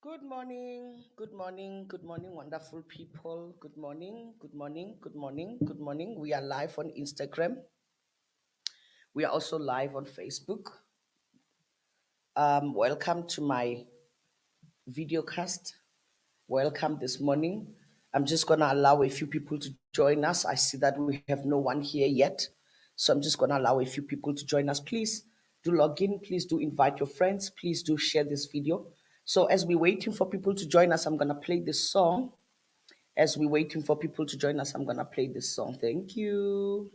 Good morning, good morning, good morning, wonderful people. Good morning, good morning, good morning, good morning. We are live on Instagram. We are also live on Facebook. Welcome to my video cast. Welcome this morning. I'm just going to allow a few people to join us. I see that we have no one here yet. So I'm just going to allow a few people to join us. Please do log in. Please do invite your friends. Please do share this video. So as we're waiting for people to join us, I'm going to play this song. As we're waiting for people to join us, I'm going to play this song. Thank you.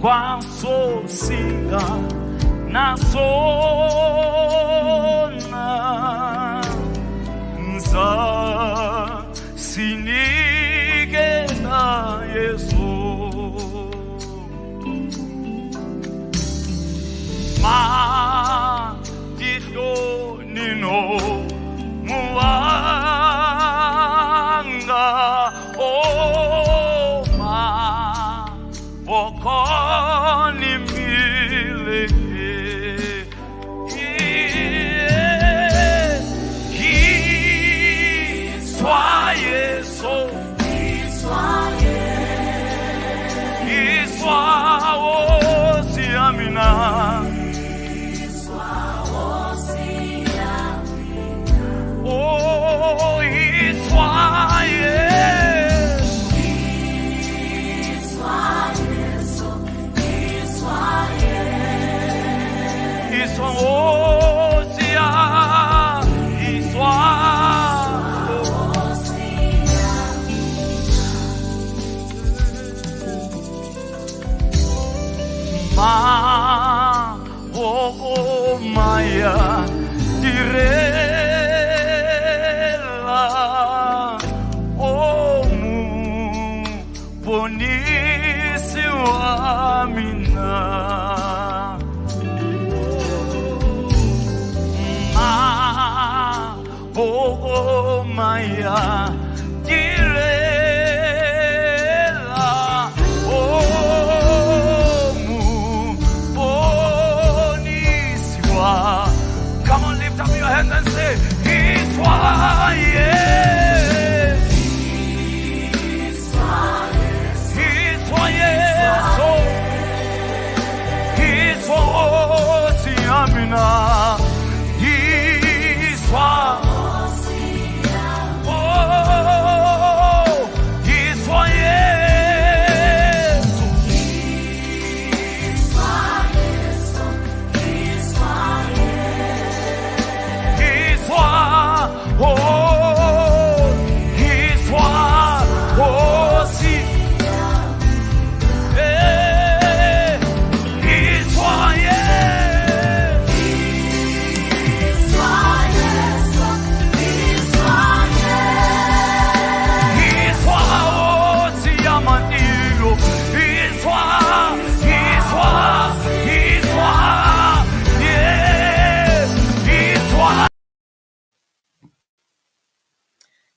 Kwasosika nasona nza sinike na Yesu ma tito nino muanga oh ma okoni Maya direla omu bonisi wa mina Maya direla omu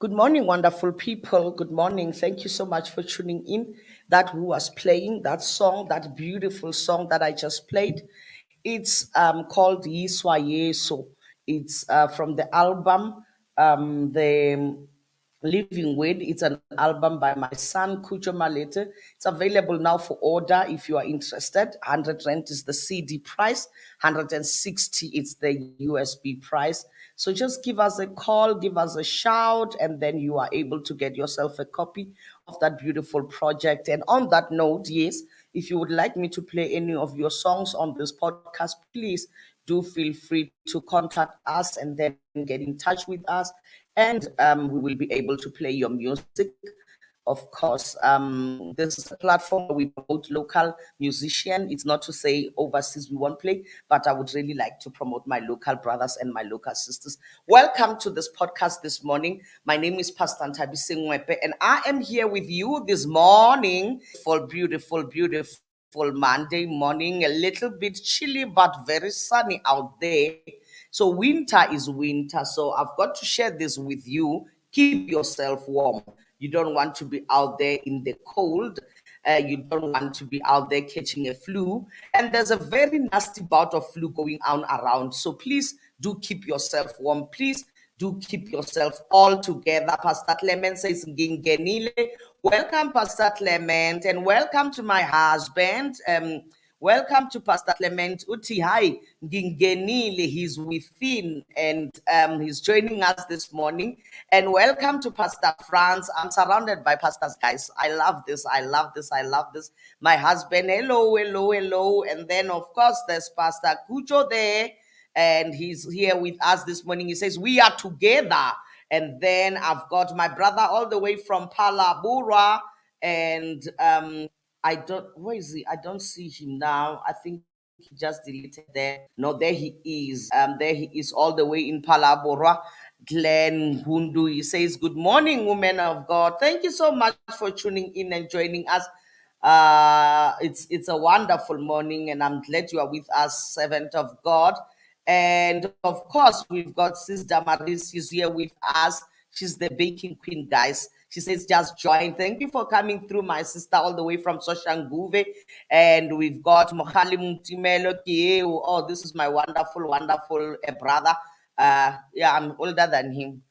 Good morning, wonderful people. Good morning. Thank you so much for tuning in. That who was playing that song, that beautiful song that I just played. It's called Yiswa Yeso. It's from the album, the Living Word. It's an album by my son, Kujo Malete. It's available now for order if you are interested. 100 rand is the CD price, 160 it's the USB price. So just give us a call, give us a shout, and then you are able to get yourself a copy of that beautiful project. And on that note, yes, if you would like me to play any of your songs on this podcast, please do feel free to contact us and then get in touch with us. And we will be able to play your music. Of course, this is a platform where we promote local musician. It's not to say overseas we won't play, but I would really like to promote my local brothers and my local sisters. Welcome to this podcast this morning. My name is Pastor Ntabisi Ngwepe, and I am here with you this morning for beautiful Monday morning. A little bit chilly, but very sunny out there. So winter is winter. So I've got to share this with you. Keep yourself warm. You don't want to be out there in the cold. You don't want to be out there catching a flu. And there's a very nasty bout of flu going on around. So please do keep yourself warm. Please do keep yourself all together. Pastor Clement says, Gingenile. Welcome, Pastor Clement, and welcome to my husband. Welcome to Pastor Clement Uti. Hi, Gingenile. He's within and he's joining us this morning. And welcome to Pastor Franz. I'm surrounded by pastors, guys. I love this. I love this. I love this. My husband, hello. And then, of course, there's Pastor Kucho there. And he's here with us this morning. He says, we are together. And then I've got my brother all the way from Palabura. And where is he? I don't see him now. I think he just deleted there. No, there he is. There he is all the way in Palabora. Glenn Hundu. He says, good morning, women of God. Thank you so much for tuning in and joining us. It's a wonderful morning, and I'm glad you are with us, servant of God. And of course, we've got Sis Damaris. She's here with us. She's the baking queen, guys. She says, just join. Thank you for coming through, my sister, all the way from Soshanguve. And we've got Mohali Mutimelo Kieu. Oh, this is my wonderful brother. Yeah, I'm older than him.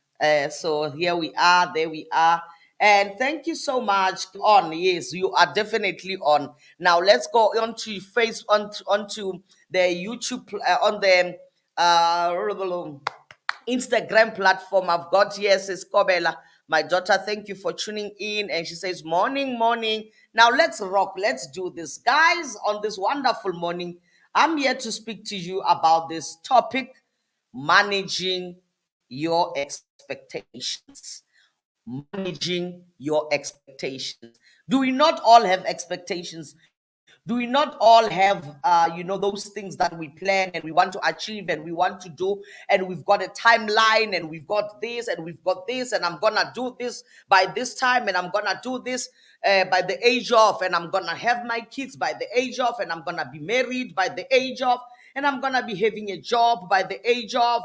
So here we are, there we are. And thank you so much. On, yes, you are definitely on. Now let's go on to onto the YouTube on the Instagram platform. I've got here says Kobela, my daughter. Thank you for tuning in. And she says, morning. Now let's rock. Let's do this, guys. On this wonderful morning, I'm here to speak to you about this topic: managing your expectations. Managing your expectations. Do we not all have expectations? Do we not all have those things that we plan and we want to achieve and we want to do, and we've got a timeline and we've got this and we've got this, and I'm gonna do this by this time, and I'm gonna do this by the age of, and I'm gonna have my kids by the age of, and I'm gonna be married by the age of, and I'm gonna be having a job by the age of.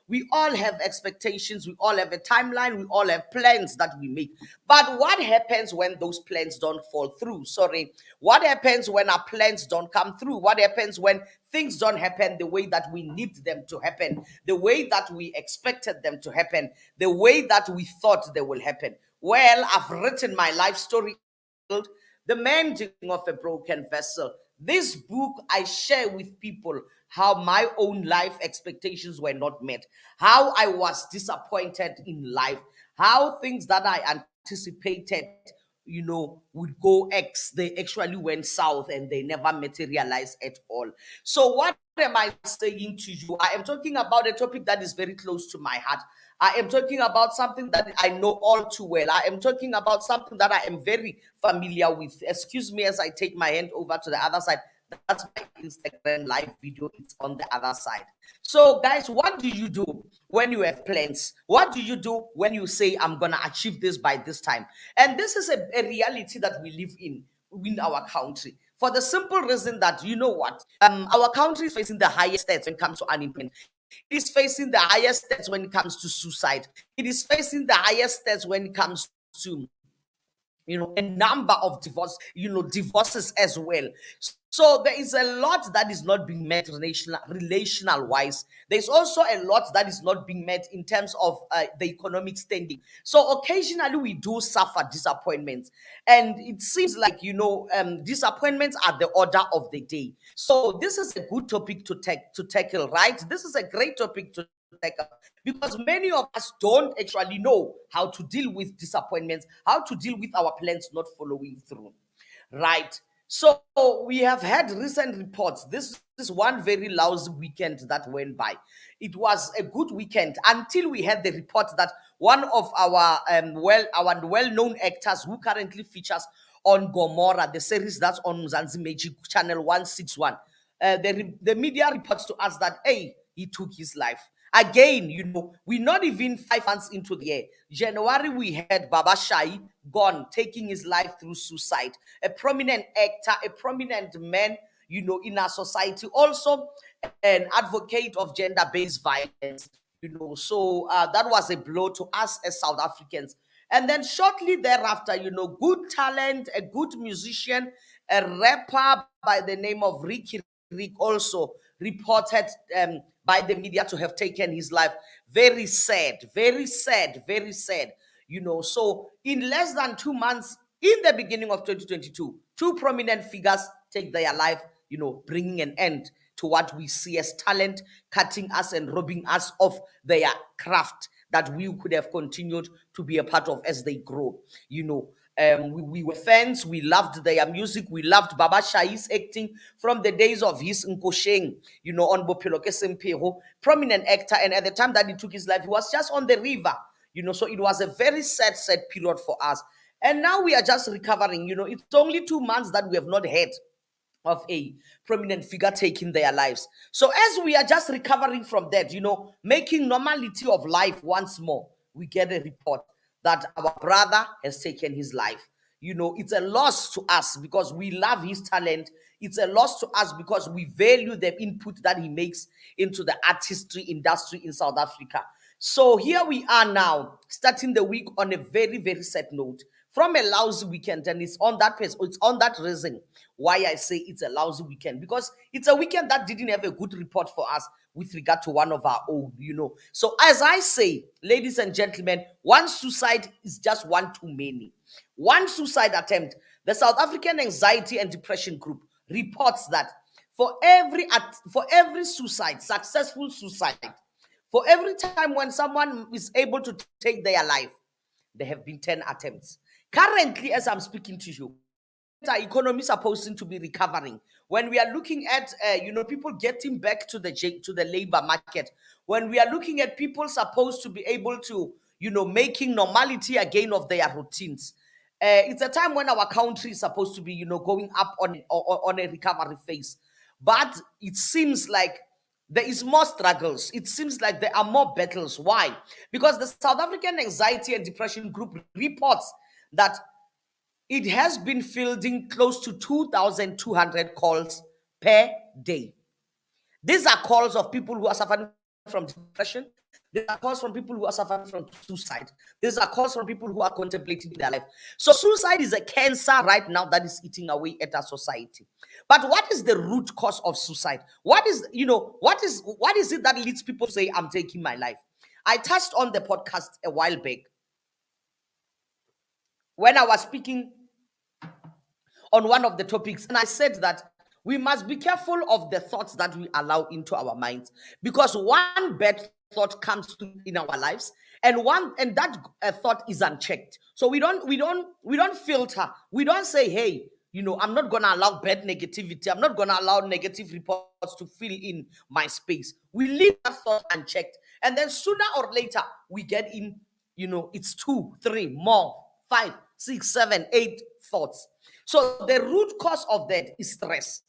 We all have expectations, we all have a timeline, we all have plans that we make. But what happens when those plans don't fall through? What happens when our plans don't come through? What happens when things don't happen the way that we need them to happen, the way that we expected them to happen, the way that we thought they will happen? Well, I've written my life story, The Mending of a Broken Vessel. This book, I share with people how my own life expectations were not met, how I was disappointed in life, how things that I anticipated, would go X, they actually went south and they never materialized at all. So what am I saying to you? I am talking about a topic that is very close to my heart. I am talking about something that I know all too well. I am talking about something that I am very familiar with. Excuse me as I take my hand over to the other side. That's my Instagram live video. It's on the other side. So, guys, what do you do when you have plans? What do you do when you say, I'm going to achieve this by this time? And this is a reality that we live in our country. For the simple reason that, you know what? Our country is facing the highest stats when it comes to unemployment. It is facing the highest stats when it comes to suicide. It is facing the highest stats when it comes to a number of divorces as well. So there is a lot that is not being met relational wise. There's also a lot that is not being met in terms of the economic standing. So occasionally we do suffer disappointments, and it seems like disappointments are the order of the day. So this is a good topic to tackle, right? This is a great topic to tackle, because many of us don't actually know how to deal with disappointments, how to deal with our plans not following through, right? So we have had recent reports. This is one very lousy weekend that went by. It was a good weekend until we had the report that one of our well-known actors who currently features on Gomorrah, the series that's on Mzansi Magic channel 161, the media reports to us that, hey, he took his life. Again, we're not even 5 months into the year. January, we had Baba Shai gone, taking his life through suicide. A prominent actor, a prominent man, in our society. Also, an advocate of gender-based violence. So that was a blow to us as South Africans. And then shortly thereafter, good talent, a good musician, a rapper by the name of Ricky Rick also reported by the media to have taken his life. Very sad, very sad, very sad. So in less than 2 months, in the beginning of 2022, two prominent figures take their life, bringing an end to what we see as talent, cutting us and robbing us of their craft that we could have continued to be a part of as they grow. We were fans, we loved their music, we loved Baba Shai's acting from the days of his Nkosheng, on Bophelo ke Semphego, prominent actor. And at the time that he took his life, he was just on the river, so it was a very sad period for us. And now we are just recovering. It's only 2 months that we have not had of a prominent figure taking their lives. So as we are just recovering from that, making normality of life once more, we get a report that our brother has taken his life. It's a loss to us because we love his talent. It's a loss to us because we value the input that he makes into the artistry industry in South Africa. So here we are now, starting the week on a very, very sad note, from a lousy weekend. And it's on that reason why I say it's a lousy weekend, because it's a weekend that didn't have a good report for us with regard to one of our own. So as I say, ladies and gentlemen, one suicide is just one too many. One suicide attempt. The South African Anxiety and Depression Group reports that for every suicide, successful suicide, for every time when someone is able to take their life, there have been 10 attempts. Currently, as I'm speaking to you, our economy is supposed to be recovering. When we are looking at, people getting back to the labor market, when we are looking at people supposed to be able to, making normality again of their routines, it's a time when our country is supposed to be, going up on a recovery phase. But it seems like there is more struggles. It seems like there are more battles. Why? Because the South African Anxiety and Depression Group reports that it has been fielding close to 2,200 calls per day. These are calls of people who are suffering from depression. These are calls from people who are suffering from suicide. These are calls from people who are contemplating their life. So suicide is a cancer right now that is eating away at our society. But what is the root cause of suicide? What is it that leads people to say, I'm taking my life? I touched on the podcast a while back when I was speaking on one of the topics, and I said that we must be careful of the thoughts that we allow into our minds, because one bad thought comes in our lives, and that thought is unchecked. So we don't filter. We don't say, hey, I'm not gonna allow bad negativity. I'm not gonna allow negative reports to fill in my space. We leave that thought unchecked, and then sooner or later we get in. It's 2, 3, more, 5, 6, 7, 8 thoughts. So the root cause of that is stress.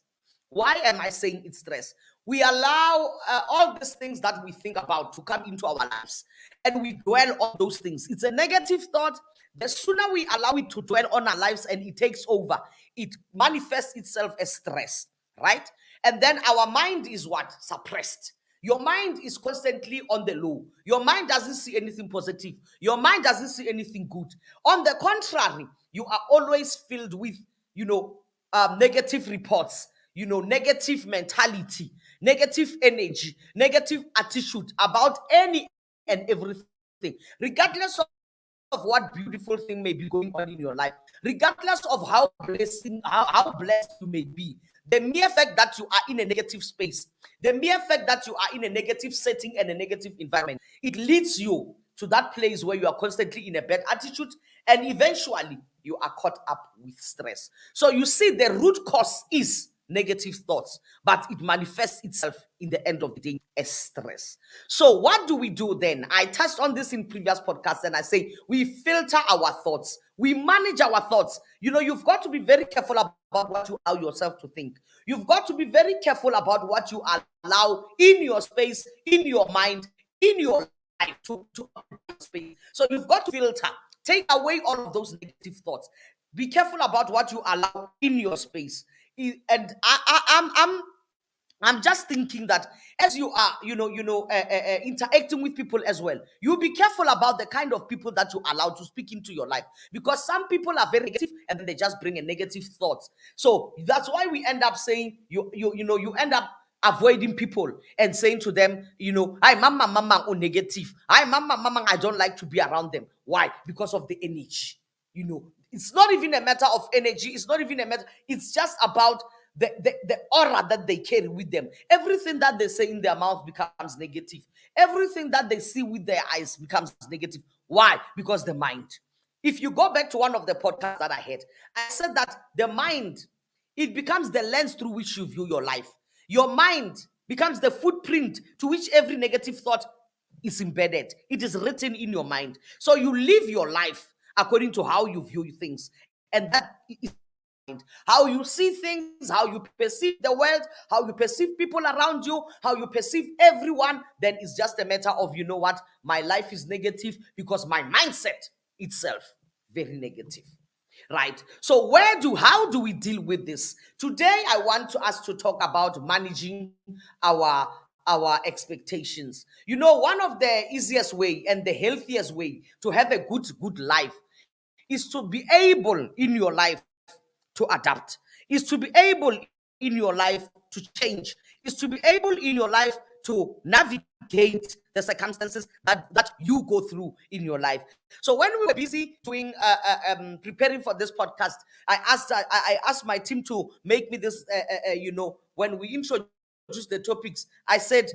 Why am I saying it's stress? We allow all these things that we think about to come into our lives, and we dwell on those things. It's a negative thought. The sooner we allow it to dwell on our lives and it takes over, it manifests itself as stress, right? And then our mind is what? Suppressed. Your mind is constantly on the low. Your mind doesn't see anything positive. Your mind doesn't see anything good. On the contrary, you are always filled with, negative reports, negative mentality, negative energy, negative attitude about any and everything, regardless of what beautiful thing may be going on in your life, regardless of how blessed you may be. The mere fact that you are in a negative space, the mere fact that you are in a negative setting and a negative environment, it leads you to that place where you are constantly in a bad attitude, and eventually you are caught up with stress. So you see, the root cause is negative thoughts, but it manifests itself in the end of the day as stress. So what do we do then? I touched on this in previous podcasts, and I say we filter our thoughts, we manage our thoughts. You've got to be very careful about what you allow yourself to think. You've got to be very careful about what you allow in your space, in your mind, in your life to space. So you've got to filter. Take away all of those negative thoughts. Be careful about what you allow in your space. And I'm just thinking that as you are, interacting with people as well, you be careful about the kind of people that you allow to speak into your life, because some people are very negative and then they just bring a negative thought. So that's why we end up saying you end up avoiding people and saying to them, "Hi, mama, oh negative. Hi, mama, I don't like to be around them." Why? Because of the energy. It's not even a matter of energy. It's not even a matter. It's just about the aura that they carry with them. Everything that they say in their mouth becomes negative. Everything that they see with their eyes becomes negative. Why? Because the mind. If you go back to one of the podcasts that I had, I said that the mind, it becomes the lens through which you view your life. Your mind becomes the footprint to which every negative thought is embedded. It is written in your mind. So you live your life according to how you view things. And that is how you see things, how you perceive the world, how you perceive people around you, how you perceive everyone. Then it's just a matter of, my life is negative because my mindset itself very negative. Right? So how do we deal with this? Today I want us to talk about managing our expectations. One of the easiest way and the healthiest way to have a good life is to be able in your life to adapt, is to be able in your life to change, is to be able in your life to navigate the circumstances that you go through in your life. So when we were busy doing preparing for this podcast, I asked my team to make me this. When we introduce the topics, I said,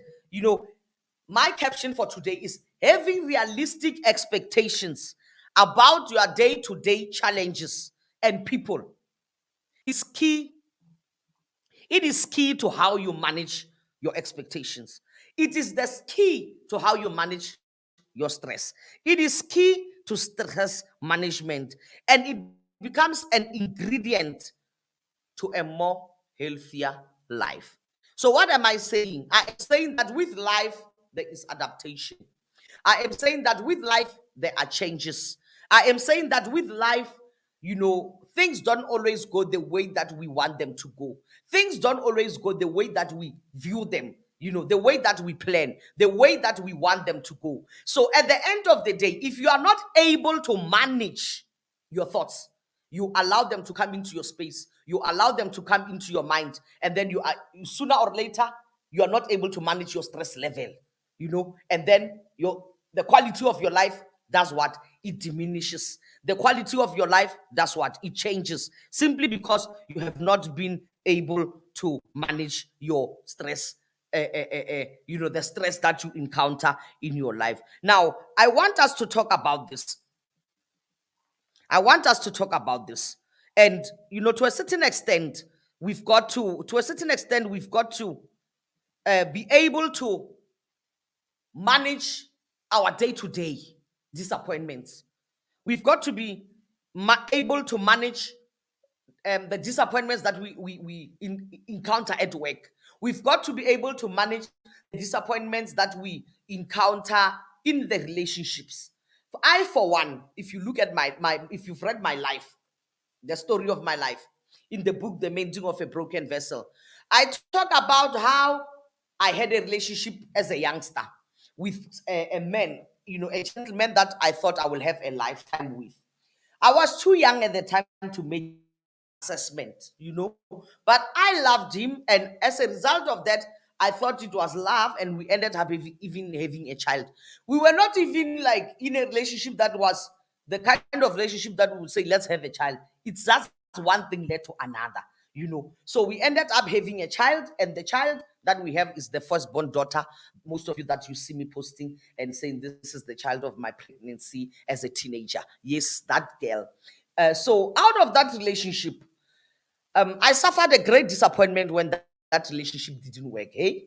my caption for today is having realistic expectations about your day-to-day challenges and people is key. It is key to how you manage your expectations. It is the key to how you manage your stress. It is key to stress management, and it becomes an ingredient to a more healthier life. So what am I saying? I am saying that with life, there is adaptation. I am saying that with life, there are changes. I am saying that with life, things don't always go the way that we want them to go. Things don't always go the way that we view them, the way that we plan, the way that we want them to go. So at the end of the day, if you are not able to manage your thoughts, you allow them to come into your space, you allow them to come into your mind, and then sooner or later, you are not able to manage your stress level, and then the quality of your life, that's what it diminishes. The quality of your life, that's what it changes, simply because you have not been able to manage your stress, the stress that you encounter in your life. Now, I want us to talk about this. And, to a certain extent, we've got to be able to manage our day-to-day disappointments. We've got to be able to manage the disappointments that we encounter at work. We've got to be able to manage the disappointments that we encounter in the relationships. For one, if you look at if you've read my life, the story of my life in the book, The Mending of a Broken Vessel, I talk about how I had a relationship as a youngster with a man, a gentleman that I thought I will have a lifetime with. I was too young at the time to make assessment, but I loved him, and as a result of that, I thought it was love, and we ended up even having a child. We were not even like in a relationship that was the kind of relationship that we would say, let's have a child. It's just one thing led to another. So we ended up having a child, and the child that we have is the firstborn daughter. Most of you that you see me posting and saying this is the child of my pregnancy as a teenager. Yes, that girl. So out of that relationship, I suffered a great disappointment when that relationship didn't work. Hey,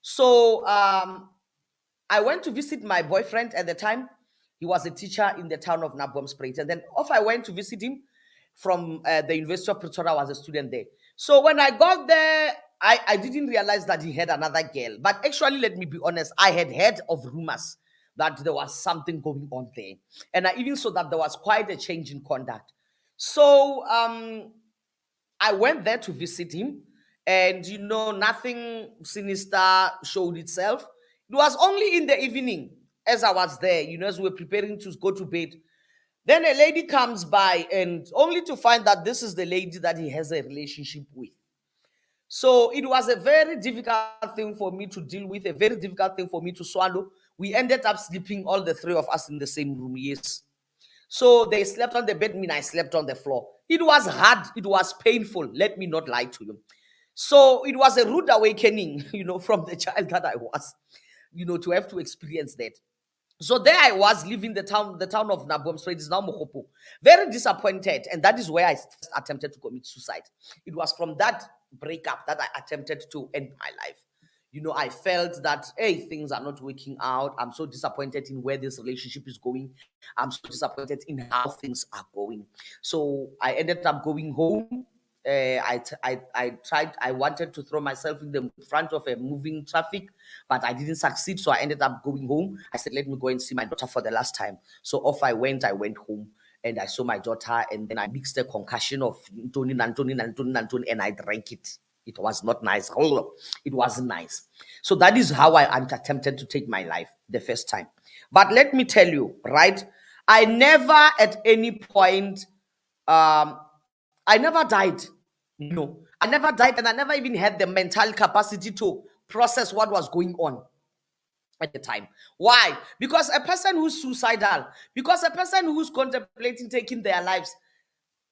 so I went to visit my boyfriend at the time. He was a teacher in the town of Naboomspruit. And then off I went to visit him from the University of Pretoria. I was a student there. So when I got there, I didn't realize that he had another girl. But actually, let me be honest, I had heard of rumors that there was something going on there. And I even saw that there was quite a change in conduct. So I went there to visit him, and nothing sinister showed itself. It was only in the evening, as I was there, as we were preparing to go to bed. Then a lady comes by, and only to find that this is the lady that he has a relationship with. So it was a very difficult thing for me to deal with, a very difficult thing for me to swallow. We ended up sleeping, all the three of us, in the same room. Yes. So they slept on the bed, I slept on the floor. It was hard. It was painful. Let me not lie to you. So it was a rude awakening, from the child that I was, to have to experience that. So there I was living the town of Naboomspruit, is now Mokgopo. Very disappointed, and that is where I attempted to commit suicide. It was from that breakup that I attempted to end my life. I felt that, hey, things are not working out. I'm so disappointed in where this relationship is going. I'm so disappointed in how things are going. So I ended up going home. I wanted to throw myself in the front of a moving traffic, but I didn't succeed. So I ended up going home. I said, let me go and see my daughter for the last time. So off I went home, and I saw my daughter, and then I mixed a concussion of Antonin, and I drank it. It was not nice. It wasn't nice. So that is how I attempted to take my life the first time. But let me tell you, right? I never at any point, I never died. No, I never died, and I never even had the mental capacity to process what was going on at the time. Why? Because a person who's suicidal, because a person who's contemplating taking their lives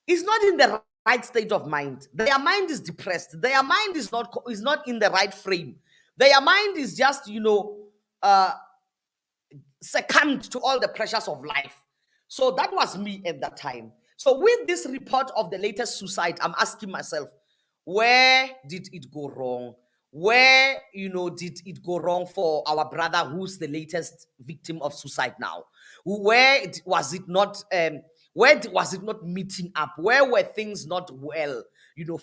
is not in the right state of mind. Their mind is depressed. Their mind is not in the right frame. Their mind is just, succumbed to all the pressures of life. So that was me at that time. So with this report of the latest suicide, I'm asking myself, where did it go wrong? Where, did it go wrong for our brother who's the latest victim of suicide now? Where was it not meeting up? Where were things not well,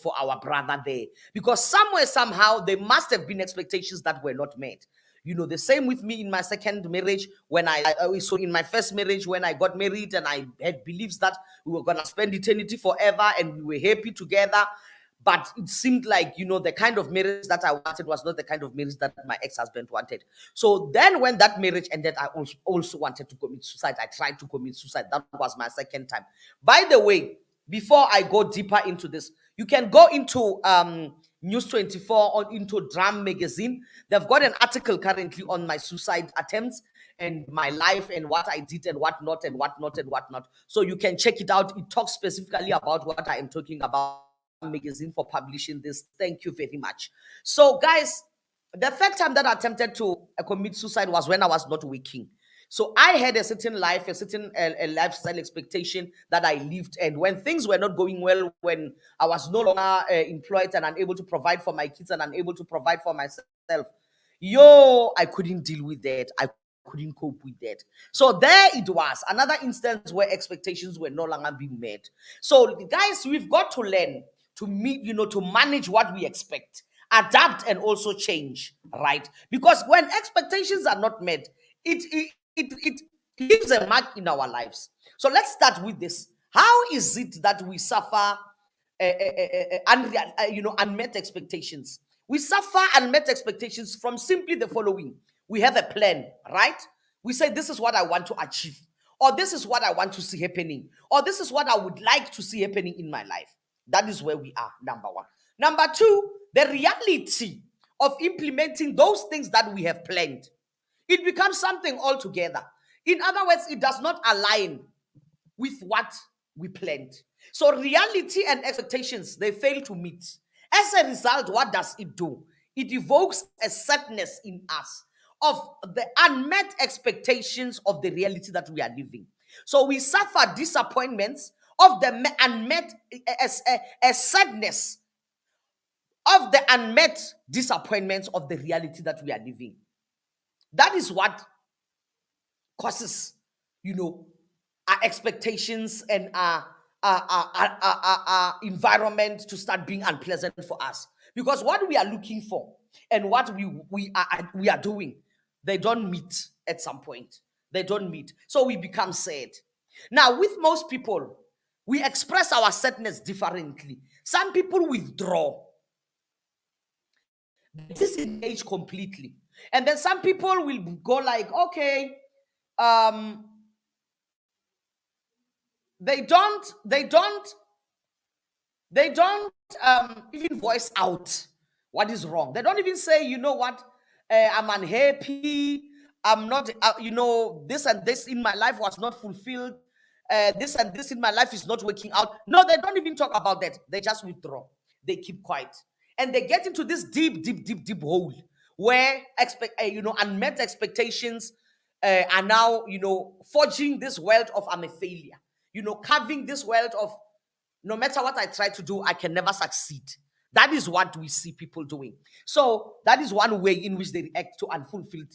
for our brother there? Because somewhere, somehow, there must have been expectations that were not met. The same with me in my second marriage, when so in my first marriage, when I got married, and I had beliefs that we were going to spend eternity forever and we were happy together. But it seemed like, the kind of marriage that I wanted was not the kind of marriage that my ex-husband wanted. So then when that marriage ended, I also wanted to commit suicide. I tried to commit suicide. That was my second time. By the way, before I go deeper into this, you can go into News 24 or into Drum Magazine. They've got an article currently on my suicide attempts and my life and what I did and what not and what not and what not. So you can check it out. It talks specifically about what I am talking about. Magazine for publishing this. Thank you very much. So guys, the third time that I attempted to commit suicide was when I was not working. So I had a certain life, a certain lifestyle expectation that I lived. And when things were not going well, when I was no longer employed and unable to provide for my kids and unable to provide for myself, I couldn't deal with that. I couldn't cope with that. So there it was, another instance where expectations were no longer being met. So guys, we've got to learn to meet, to manage what we expect, adapt, and also change, right? Because when expectations are not met, it leaves a mark in our lives. So let's start with this. How is it that we suffer unmet expectations? We suffer unmet expectations from simply the following. We have a plan, right? We say, this is what I want to achieve, or this is what I want to see happening, or this is what I would like to see happening in my life. That is where we are, number one. Number two, the reality of implementing those things that we have planned. It becomes something altogether. In other words, it does not align with what we planned. So reality and expectations, they fail to meet. As a result, what does it do? It evokes a sadness in us of the unmet expectations of the reality that we are living. So we suffer disappointments of the unmet, a sadness of the unmet disappointments of the reality that we are living. That is what causes, our expectations and our environment to start being unpleasant for us. Because what we are looking for and what we are doing, they don't meet at some point. They don't meet. So we become sad. Now, with most people, we express our sadness differently. Some people withdraw, disengage completely. And then some people will go like, okay, they don't even voice out what is wrong. They don't even say, you know what, I'm unhappy, I'm not, this and this in my life was not fulfilled, this and this in my life is not working out. No, they don't even talk about that. They just withdraw. They keep quiet. And they get into this deep hole where unmet expectations are now, forging this world of I'm a failure. Carving this world of no matter what I try to do, I can never succeed. That is what we see people doing. So that is one way in which they react to unfulfilled,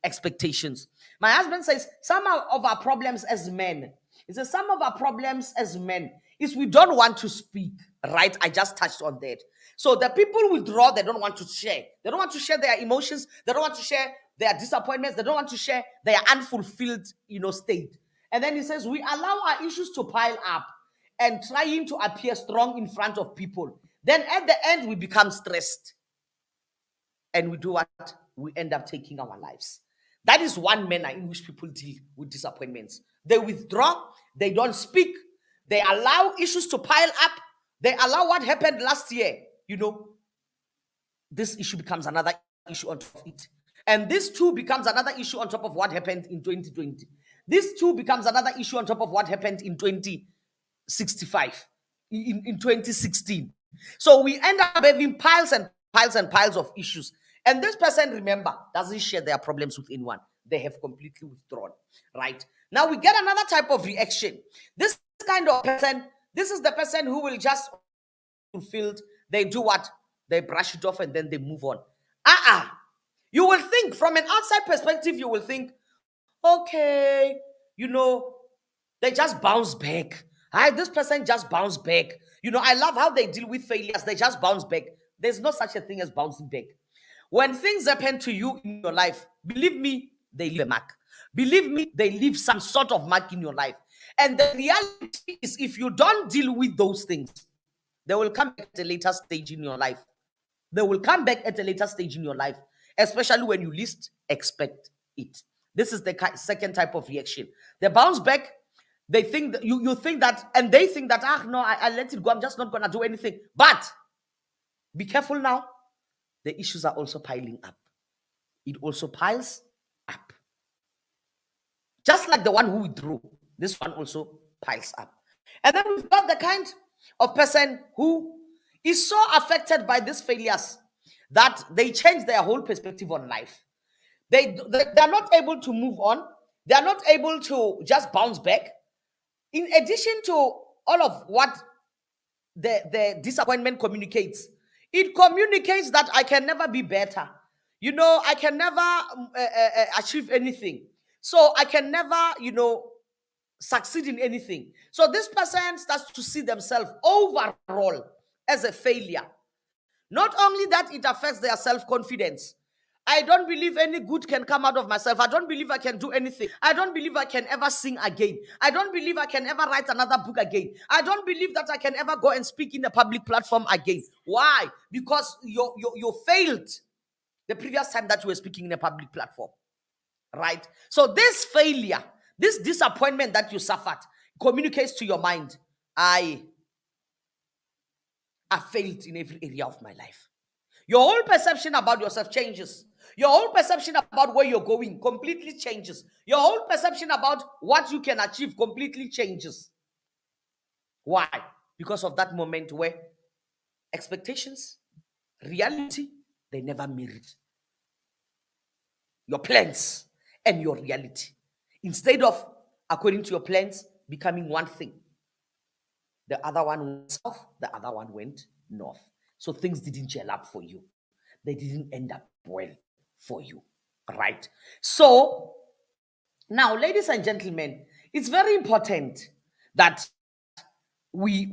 expectations. My husband says some of our problems as men, he says some of our problems as men is we don't want to speak, right? I just touched on that. So the people withdraw, they don't want to share. They don't want to share their emotions. They don't want to share their disappointments. They don't want to share their unfulfilled, state. And then he says, we allow our issues to pile up and trying to appear strong in front of people. Then at the end, we become stressed. And we do what? We end up taking our lives. That is one manner in which people deal with disappointments. They withdraw. They don't speak. They allow issues to pile up. They allow what happened last year. This issue becomes another issue on top of it. And this too becomes another issue on top of what happened in 2020. This too becomes another issue on top of what happened in 2065, in 2016. So we end up having piles and piles and piles of issues. And this person, remember, doesn't share their problems with anyone. They have completely withdrawn, right? Now we get another type of reaction. This kind of person, this is the person who will just fulfilled. They do what? They brush it off and then they move on. You will think, from an outside perspective, you will think, okay, they just bounce back. This person just bounced back. I love how they deal with failures. They just bounce back. There's no such a thing as bouncing back. When things happen to you in your life, believe me, they leave a mark. Believe me, they leave some sort of mark in your life. And the reality is, if you don't deal with those things, they will come back at a later stage in your life. They will come back at a later stage in your life, especially when you least expect it. This is the second type of reaction. They bounce back. They think that you think that, and they think that, no, I let it go. I'm just not going to do anything. But be careful now. The issues are also piling up. It also piles up. Just like the one who withdrew, this one also piles up. And then we've got the kind of person who is so affected by these failures that they change their whole perspective on life. They're not able to move on. They're not able to just bounce back. In addition to all of what the disappointment communicates, it communicates that I can never be better. I can never achieve anything. So I can never, succeed in anything. So this person starts to see themselves overall as a failure. Not only that, it affects their self-confidence. I don't believe any good can come out of myself. I don't believe I can do anything. I don't believe I can ever sing again. I don't believe I can ever write another book again. I don't believe that I can ever go and speak in a public platform again. Why? Because you failed the previous time that you were speaking in a public platform. Right? So this failure, this disappointment that you suffered communicates to your mind, I failed in every area of my life. Your whole perception about yourself changes. Your whole perception about where you're going completely changes. Your whole perception about what you can achieve completely changes. Why? Because of that moment where expectations, reality, they never mirrored. Your plans and your reality. Instead of, according to your plans, becoming one thing, the other one went south, the other one went north. So things didn't gel up for you. They didn't end up well for you, right? So now, ladies and gentlemen, it's very important that we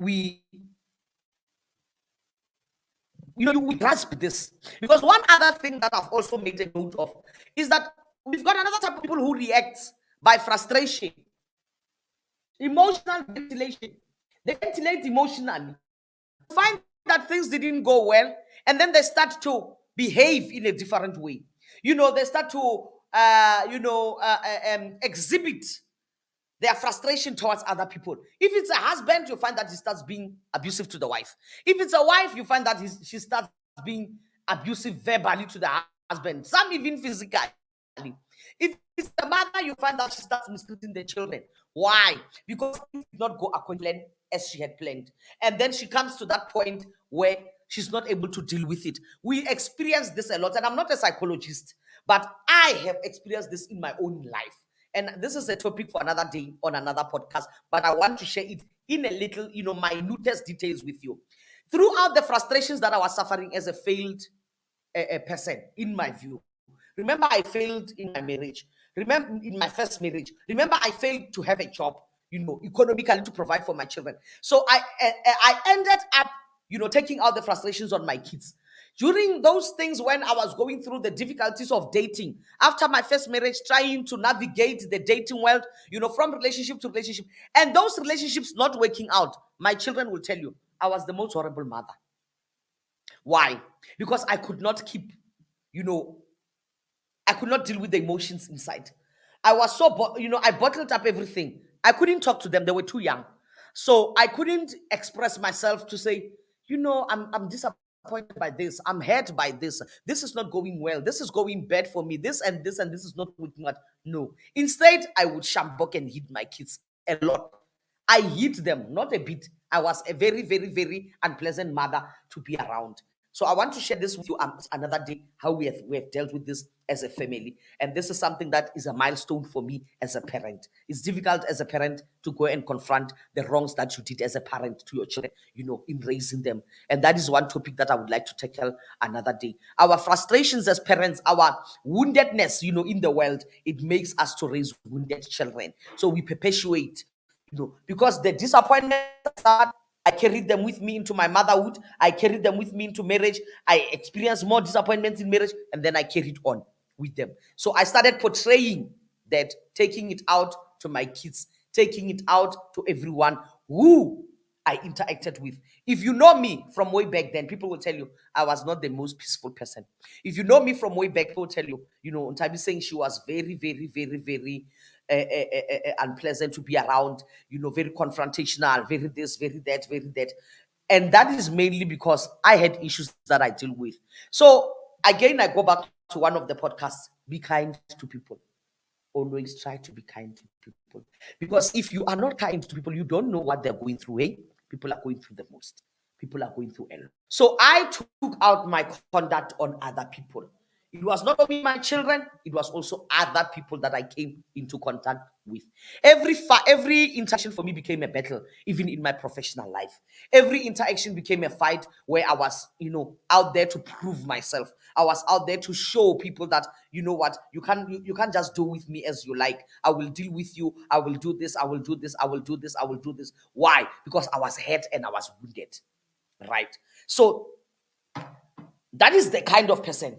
grasp this, because one other thing that I've also made a note of is that we've got another type of people who react by frustration, emotional ventilation. They ventilate emotionally, find that things didn't go well, and then they start to behave in a different way. They start to exhibit their frustration towards other people. If it's a husband, you find that he starts being abusive to the wife. If it's a wife, you find that she starts being abusive verbally to the husband, some even physically. If it's the mother, you find that she starts mistreating the children. Why? Because it did not go according to plan as she had planned. And then she comes to that point where she's not able to deal with it. We experience this a lot, and I'm not a psychologist, but I have experienced this in my own life. And this is a topic for another day on another podcast, but I want to share it in a little, minutest details with you. Throughout the frustrations that I was suffering as a failed person, in my view. Remember, I failed in my marriage. Remember, in my first marriage. Remember, I failed to have a job, economically to provide for my children. So I ended up, taking out the frustrations on my kids. During those things when I was going through the difficulties of dating, after my first marriage, trying to navigate the dating world, from relationship to relationship, and those relationships not working out, my children will tell you, I was the most horrible mother. Why? Because I could not keep, I could not deal with the emotions inside. I was so, I bottled up everything. I couldn't talk to them. They were too young. So I couldn't express myself to say, I'm disappointed by this. I'm hurt by this. This is not going well. This is going bad for me. This and this and this is not working out. No. Instead, I would shambok and hit my kids a lot. I hit them, not a bit. I was a very, very, very unpleasant mother to be around. So I want to share this with you another day, how we have dealt with this as a family. And this is something that is a milestone for me as a parent. It's difficult as a parent to go and confront the wrongs that you did as a parent to your children, in raising them. And that is one topic that I would like to tackle another day. Our frustrations as parents, our woundedness, in the world, it makes us to raise wounded children. So we perpetuate, because the disappointment that I carried them with me into my motherhood. I carried them with me into marriage. I experienced more disappointments in marriage, and then I carried on with them. So I started portraying that, taking it out to my kids, taking it out to everyone who I interacted with. If you know me from way back then, people will tell you I was not the most peaceful person. If you know me from way back, people will tell you, Ntabi saying she was very, very, very, very unpleasant to be around, very confrontational, very this, very that, very that. And that is mainly because I had issues that I deal with. So again, I go back to one of the podcasts, be kind to people. Always try to be kind to people. Because if you are not kind to people, you don't know what they're going through. People are going through the most. People are going through a lot. So I took out my conduct on other people. It was not only my children, it was also other people that I came into contact with. Every interaction for me became a battle, even in my professional life. Every interaction became a fight where I was, out there to prove myself. I was out there to show people that, you can't just do with me as you like. I will deal with you. I will do this. I will do this. I will do this. I will do this. Why? Because I was hurt and I was wounded. Right? So that is the kind of person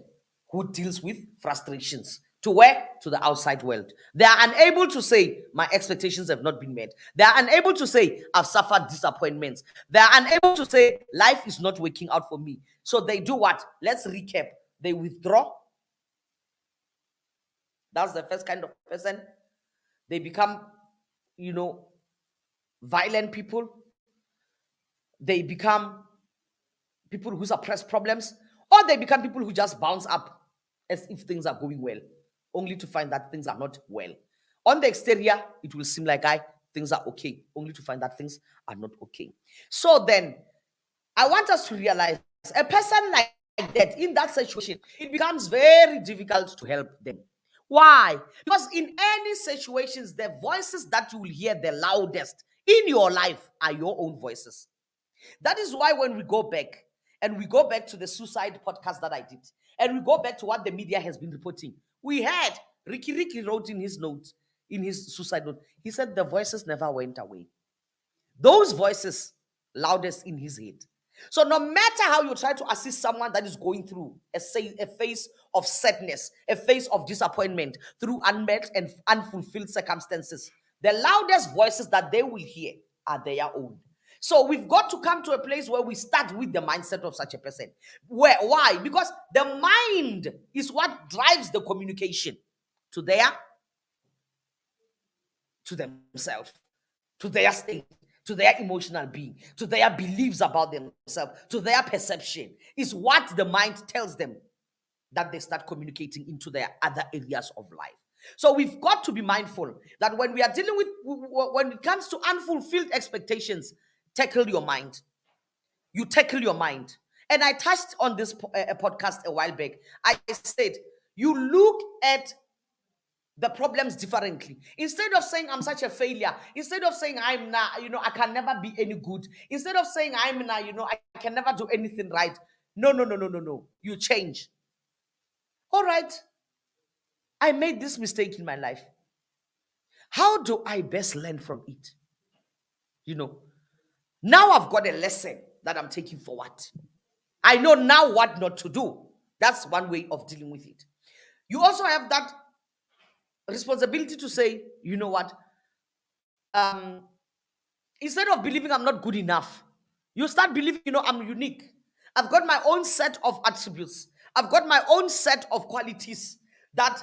who deals with frustrations. To where? To the outside world. They are unable to say, my expectations have not been met. They are unable to say, I've suffered disappointments. They are unable to say, life is not working out for me. So they do what? Let's recap. They withdraw. That's the first kind of person. They become, violent people. They become people who suppress problems, or they become people who just bounce up as if things are going well, only to find that things are not well. On the exterior, it will seem like things are okay, only to find that things are not okay. So then, I want us to realize a person like that, in that situation, it becomes very difficult to help them. Why? Because in any situations, the voices that you will hear the loudest in your life are your own voices. That is why when we go back to the suicide podcast that I did, and we go back to what the media has been reporting, we had Ricky wrote in his note, in his suicide note, he said the voices never went away. Those voices loudest in his head. So no matter how you try to assist someone that is going through a phase of sadness, a phase of disappointment, through unmet and unfulfilled circumstances, the loudest voices that they will hear are their own. So we've got to come to a place where we start with the mindset of such a person. Why? Because the mind is what drives the communication to themselves, to their state, to their emotional being, to their beliefs about themselves, to their perception. Is what the mind tells them that they start communicating into their other areas of life. So we've got to be mindful that when we are dealing with, when it comes to unfulfilled expectations, tackle your mind. You tackle your mind. And I touched on this podcast a while back. I said, you look at the problems differently. Instead of saying I'm such a failure, instead of saying I'm not, I can never be any good, instead of saying I'm not, I can never do anything right. No. You change. All right. I made this mistake in my life. How do I best learn from it? Now I've got a lesson that I'm taking forward. I know now what not to do. That's one way of dealing with it. You also have that responsibility to say, you know what? Instead of believing I'm not good enough, you start believing, I'm unique. I've got my own set of attributes. I've got my own set of qualities that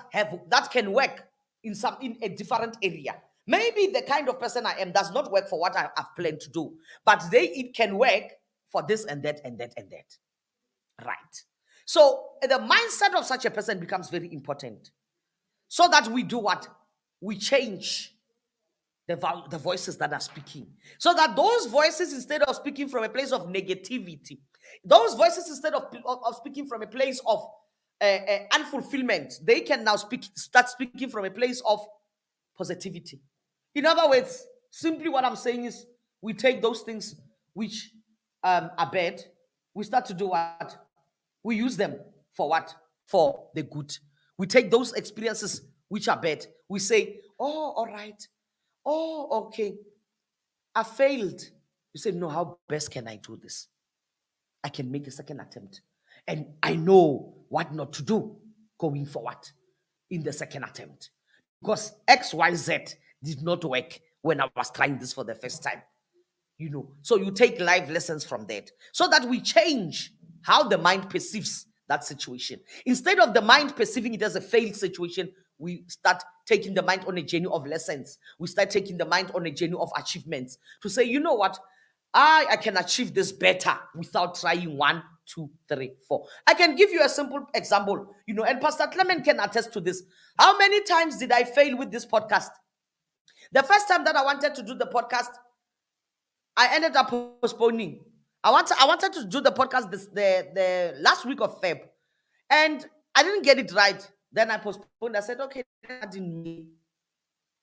can work in a different area. Maybe the kind of person I am does not work for what I've planned to do, but it can work for this and that and that and that. Right. So the mindset of such a person becomes very important, so that we do what? We change the voices that are speaking, so that those voices, instead of speaking from a place of negativity, those voices, instead of speaking from a place of unfulfillment, they can now start speaking from a place of positivity. In other words, simply what I'm saying is, we take those things which are bad, we start to do what? We use them for what? For the good. We take those experiences which are bad, we say, oh, all right. Oh, okay. I failed. You say, no, how best can I do this? I can make a second attempt. And I know what not to do going forward in the second attempt. Because XYZ did not work when I was trying this for the first time. So you take life lessons from that, so that we change how the mind perceives that situation. Instead of the mind perceiving it as a failed situation, we start taking the mind on a journey of lessons. We start taking the mind on a journey of achievements, to say, you know what? I can achieve this better without trying 1, 2, 3, 4. I can give you a simple example, and Pastor Clement can attest to this. How many times did I fail with this podcast? The first time that I wanted to do the podcast, I ended up postponing. I wanted to do the podcast the last week of Feb, and I didn't get it right. Then I postponed. I said, okay, that didn't mean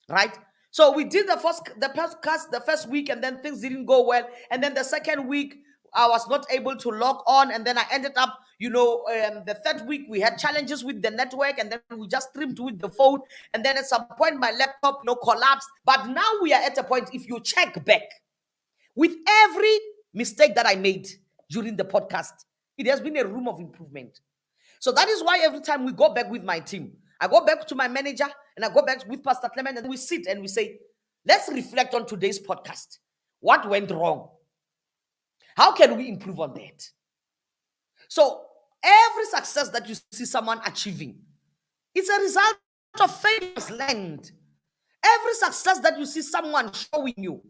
right. So we did the podcast the first week, and then things didn't go well. And then the second week, I was not able to log on, and then I ended up, the third week we had challenges with the network, and then we just streamed with the phone. And then at some point, my laptop, collapsed. But now we are at a point, if you check back, with every mistake that I made during the podcast, it has been a room of improvement. So that is why every time we go back with my team, I go back to my manager and I go back with Pastor Clement and we sit and we say, let's reflect on today's podcast. What went wrong? How can we improve on that? So every success that you see someone achieving, it's a result of failures learned. Every success that you see someone showing you,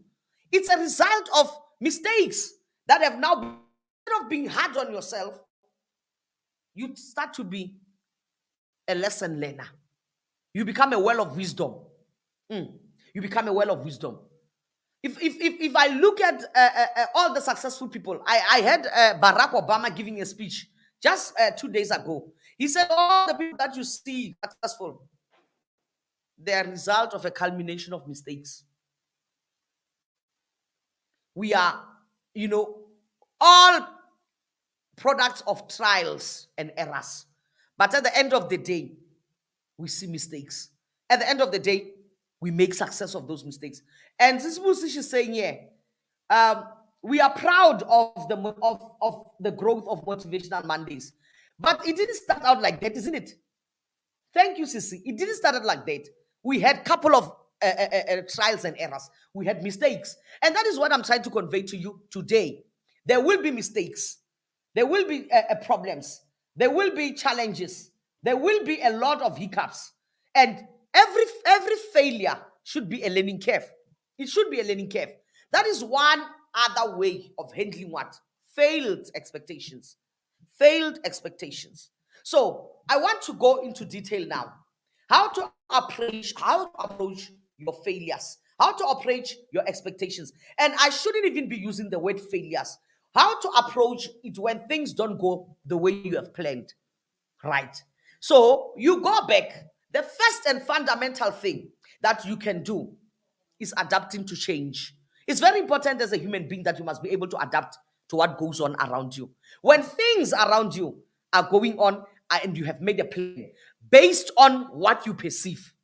it's a result of mistakes that have now been, instead of being hard on yourself, you start to be a lesson learner. You become a well of wisdom. You become a well of wisdom. If I look at all the successful people, I heard Barack Obama giving a speech just 2 days ago. He said all the people that you see successful, they are a result of a culmination of mistakes. We are, all products of trials and errors. But at the end of the day, we see mistakes. At the end of the day, we make success of those mistakes. And this Musish is saying here, we are proud of the growth of Motivational Mondays. But it didn't start out like that, isn't it? Thank you, Sissy. It didn't start out like that. We had a couple of trials and errors. We had mistakes. And that is what I'm trying to convey to you today. There will be mistakes. There will be problems. There will be challenges. There will be a lot of hiccups. And every failure should be a learning curve. It should be a learning curve. That is one other way of handling what? Failed expectations. Failed expectations. So I want to go into detail now. How to approach your failures. How to approach your expectations. And I shouldn't even be using the word failures. How to approach it when things don't go the way you have planned. Right. So you go back. The first and fundamental thing that you can do is adapting to change. It's very important as a human being that you must be able to adapt to what goes on around you. When things around you are going on and you have made a plan based on what you perceive,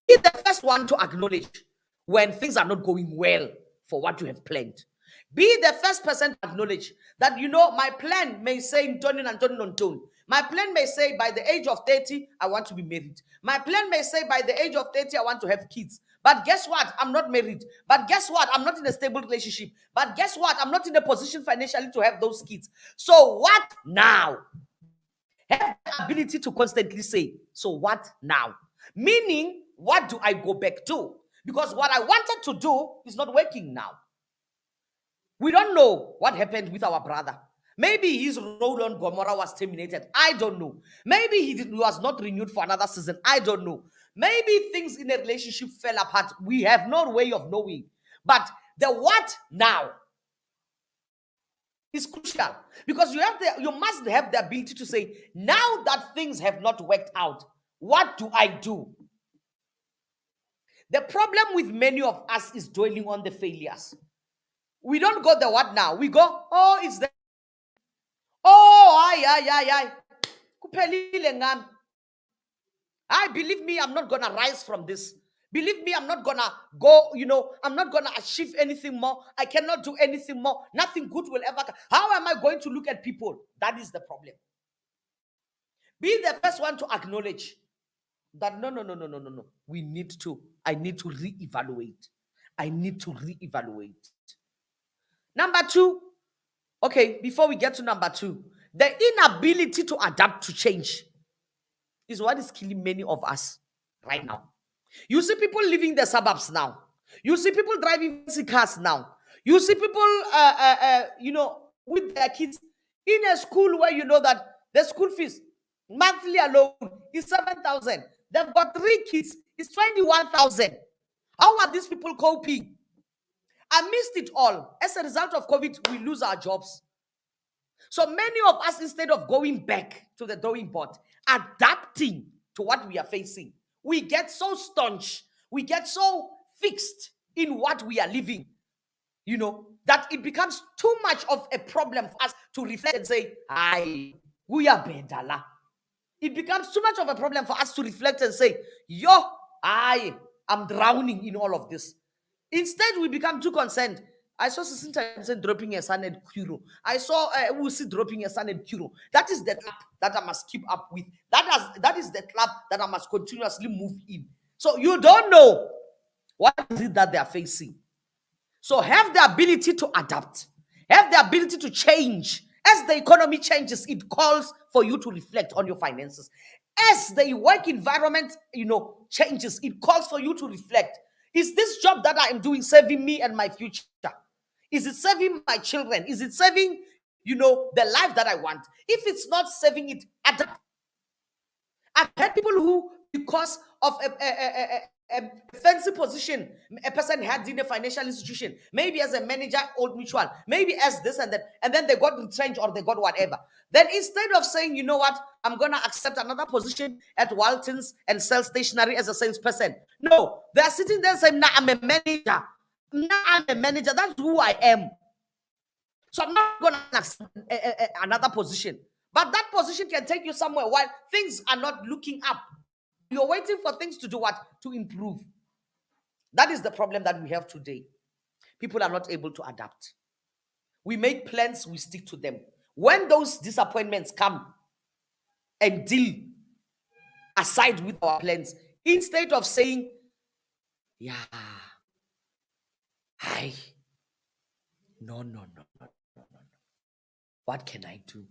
be the first one to acknowledge when things are not going well for what you have planned. Be the first person to acknowledge that, my plan may say, my plan may say by the age of 30, I want to be married. My plan may say by the age of 30, I want to have kids. But guess what? I'm not married. But guess what? I'm not in a stable relationship. But guess what? I'm not in a position financially to have those kids. So what now? Have the ability to constantly say, so what now? Meaning, what do I go back to? Because what I wanted to do is not working now. We don't know what happened with our brother. Maybe his role on Gomorrah was terminated. I don't know. Maybe he was not renewed for another season. I don't know. Maybe things in a relationship fell apart. We have no way of knowing. But the what now is crucial, because you must have the ability to say, now that things have not worked out, what do I do? The problem with many of us is dwelling on the failures. We don't go the what now. We go, oh, it's there. Oh, ay. Kuphelile ngami. I believe me, I'm not gonna rise from this. Believe me, I'm not gonna go, I'm not gonna achieve anything more. I cannot do anything more. Nothing good will ever come. How am I going to look at people? That is the problem. Be the first one to acknowledge that no. I need to reevaluate. I need to reevaluate. Number two, okay, before we get to number two, the inability to adapt to change is what is killing many of us right now. You see people living in the suburbs now. You see people driving fancy cars now. You see people, with their kids in a school where you know that the school fees monthly alone is 7,000. They've got 3 kids. It's 21,000. How are these people coping? Amidst it all, as a result of COVID, we lose our jobs. So many of us, instead of going back to the drawing board, adapting to what we are facing, we get so staunch, we get so fixed in what we are living, that it becomes too much of a problem for us to reflect and say, "Aye, we are better." It becomes too much of a problem for us to reflect and say, I'm drowning in all of this. Instead, we become too concerned. I saw Sisinta dropping a son at Kuro. I saw Wusi dropping a son at Kuro. That is the clap that I must keep up with. That is the clap that I must continuously move in. So you don't know what is it that they are facing. So have the ability to adapt. Have the ability to change. As the economy changes, it calls for you to reflect on your finances. As the work environment, changes, it calls for you to reflect. Is this job that I am doing serving me and my future? Is it serving my children? Is it serving, the life that I want? If it's not serving it, adapt. I've had people who, because of a fancy position a person had in a financial institution, maybe as a manager, Old Mutual, maybe as this and that, and then they got retrenched or they got whatever. Then instead of saying, you know what, I'm going to accept another position at Walton's and sell stationery as a salesperson. No, they're sitting there saying, nah, I'm a manager. Nah, I'm a manager. That's who I am. So I'm not going to accept another position. But that position can take you somewhere while things are not looking up. You're waiting for things to do what? To improve. That is the problem that we have today. People are not able to adapt. We make plans, we stick to them. When those disappointments come and deal aside with our plans, instead of saying, yeah, hi, no. What can I do?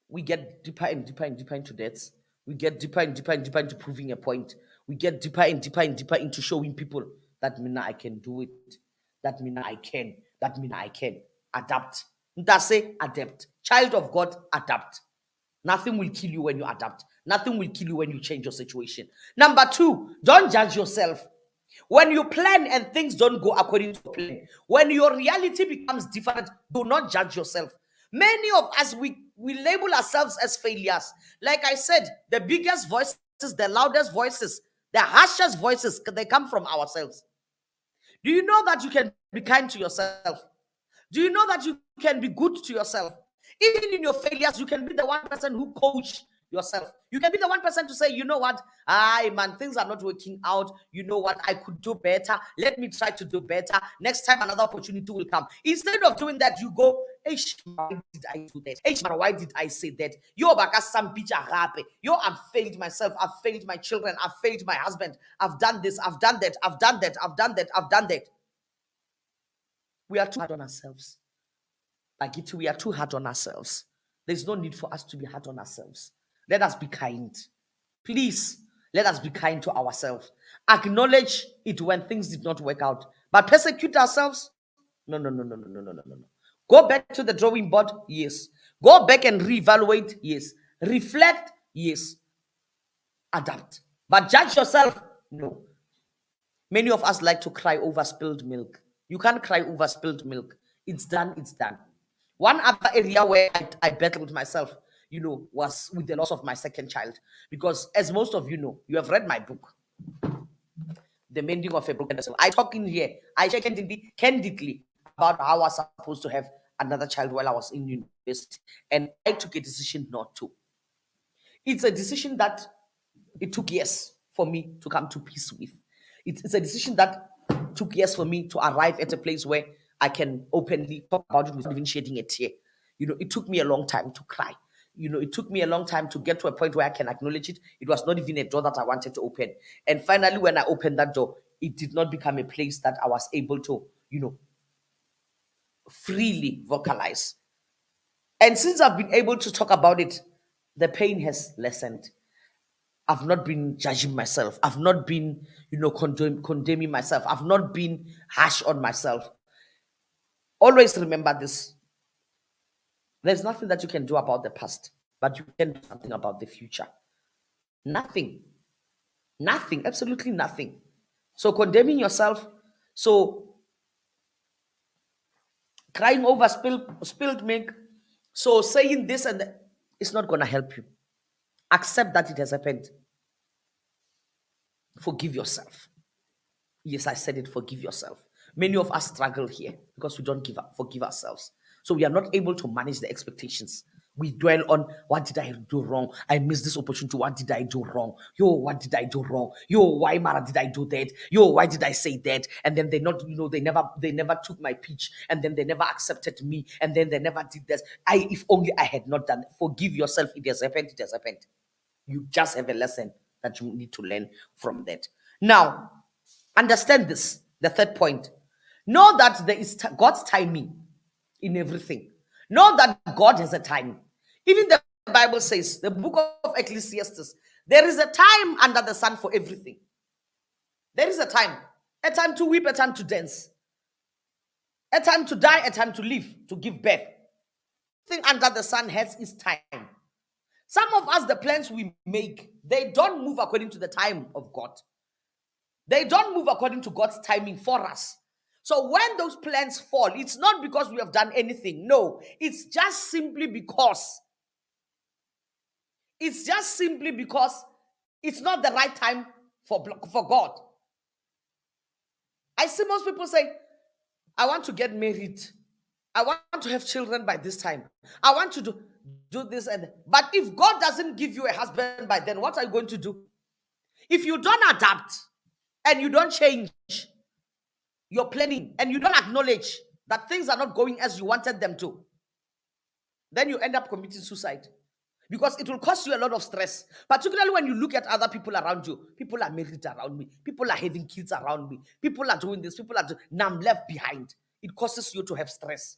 We get deeper and deeper and deeper into debts. We get deeper and deeper and deeper into proving a point. We get deeper and deeper and deeper into showing people that means I can do it. That means I can. That means I can. Adapt. Ndase, adapt. Child of God, adapt. Nothing will kill you when you adapt. Nothing will kill you when you change your situation. Number 2, don't judge yourself. When you plan and things don't go according to plan, when your reality becomes different, do not judge yourself. Many of us, we label ourselves as failures. Like I said, the biggest voices, the loudest voices, the harshest voices, they come from ourselves. Do you know that you can be kind to yourself? Do you know that you can be good to yourself? Even in your failures, you can be the one person who coach yourself. You can be the one person to say, you know what, man, things are not working out. You know what, I could do better. Let me try to do better. Next time, another opportunity will come. Instead of doing that, you go, why did I do that? Why did I say that? Yo, I've failed myself. I've failed my children. I've failed my husband. I've done this. I've done that. I've done that. I've done that. I've done that. We are too hard on ourselves. We are too hard on ourselves. There's no need for us to be hard on ourselves. Let us be kind. Please, let us be kind to ourselves. Acknowledge it when things did not work out. But persecute ourselves? No. Go back to the drawing board? Yes. Go back and reevaluate? Yes. Reflect? Yes. Adapt. But judge yourself? No. Many of us like to cry over spilled milk. You can't cry over spilled milk. It's done, it's done. One other area where I battled myself, was with the loss of my second child. Because as most of you know, you have read my book, The Mending of a Broken Vessel. I talk in here, I share candidly about how I was supposed to have another child while I was in university. And I took a decision not to. It's a decision that it took years for me to come to peace with. It's a decision that took years for me to arrive at a place where I can openly talk about it without even shedding a tear. It took me a long time to cry. It took me a long time to get to a point where I can acknowledge it. It was not even a door that I wanted to open. And finally, when I opened that door, it did not become a place that I was able to, freely vocalize. And since I've been able to talk about it, the pain has lessened. I've not been judging myself. I've not been, condemning myself. I've not been harsh on myself. Always remember this. There's nothing that you can do about the past, but you can do something about the future. Nothing. Nothing. Absolutely nothing. So condemning yourself, so crying over spilled milk, so saying this and that, it's not going to help you. Accept that it has happened. Forgive yourself. Yes, I said it, forgive yourself. Many of us struggle here because we don't forgive ourselves. So we are not able to manage the expectations We dwell on, what did I do wrong? I missed this opportunity. What did I do wrong? Yo, what did I do wrong? Yo, why Mara did I do that? Yo, why did I say that? And then they never took my pitch, and then they never accepted me, and then they never did this. If only I had not done. Forgive yourself. It has happened. It has happened. You just have a lesson that you need to learn from that. Now, understand this. The third point. Know that there is God's timing in everything. Know that God has a time. Even the Bible says, the book of Ecclesiastes, there is a time under the sun for everything. There is a time to weep, a time to dance, a time to die, a time to live, to give birth. Everything under the sun has its time. Some of us, the plans we make, they don't move according to the time of God. They don't move according to God's timing for us. So when those plans fall, it's not because we have done anything. No, it's just simply because it's not the right time for God. I see most people say, I want to get married. I want to have children by this time. I want to do this. But if God doesn't give you a husband by then, what are you going to do? If you don't adapt and you don't change your planning and you don't acknowledge that things are not going as you wanted them to, then you end up committing suicide. Because it will cause you a lot of stress, particularly when you look at other people around you. People are married around me. People are having kids around me. People are doing this. People are doing. Now I'm left behind. It causes you to have stress.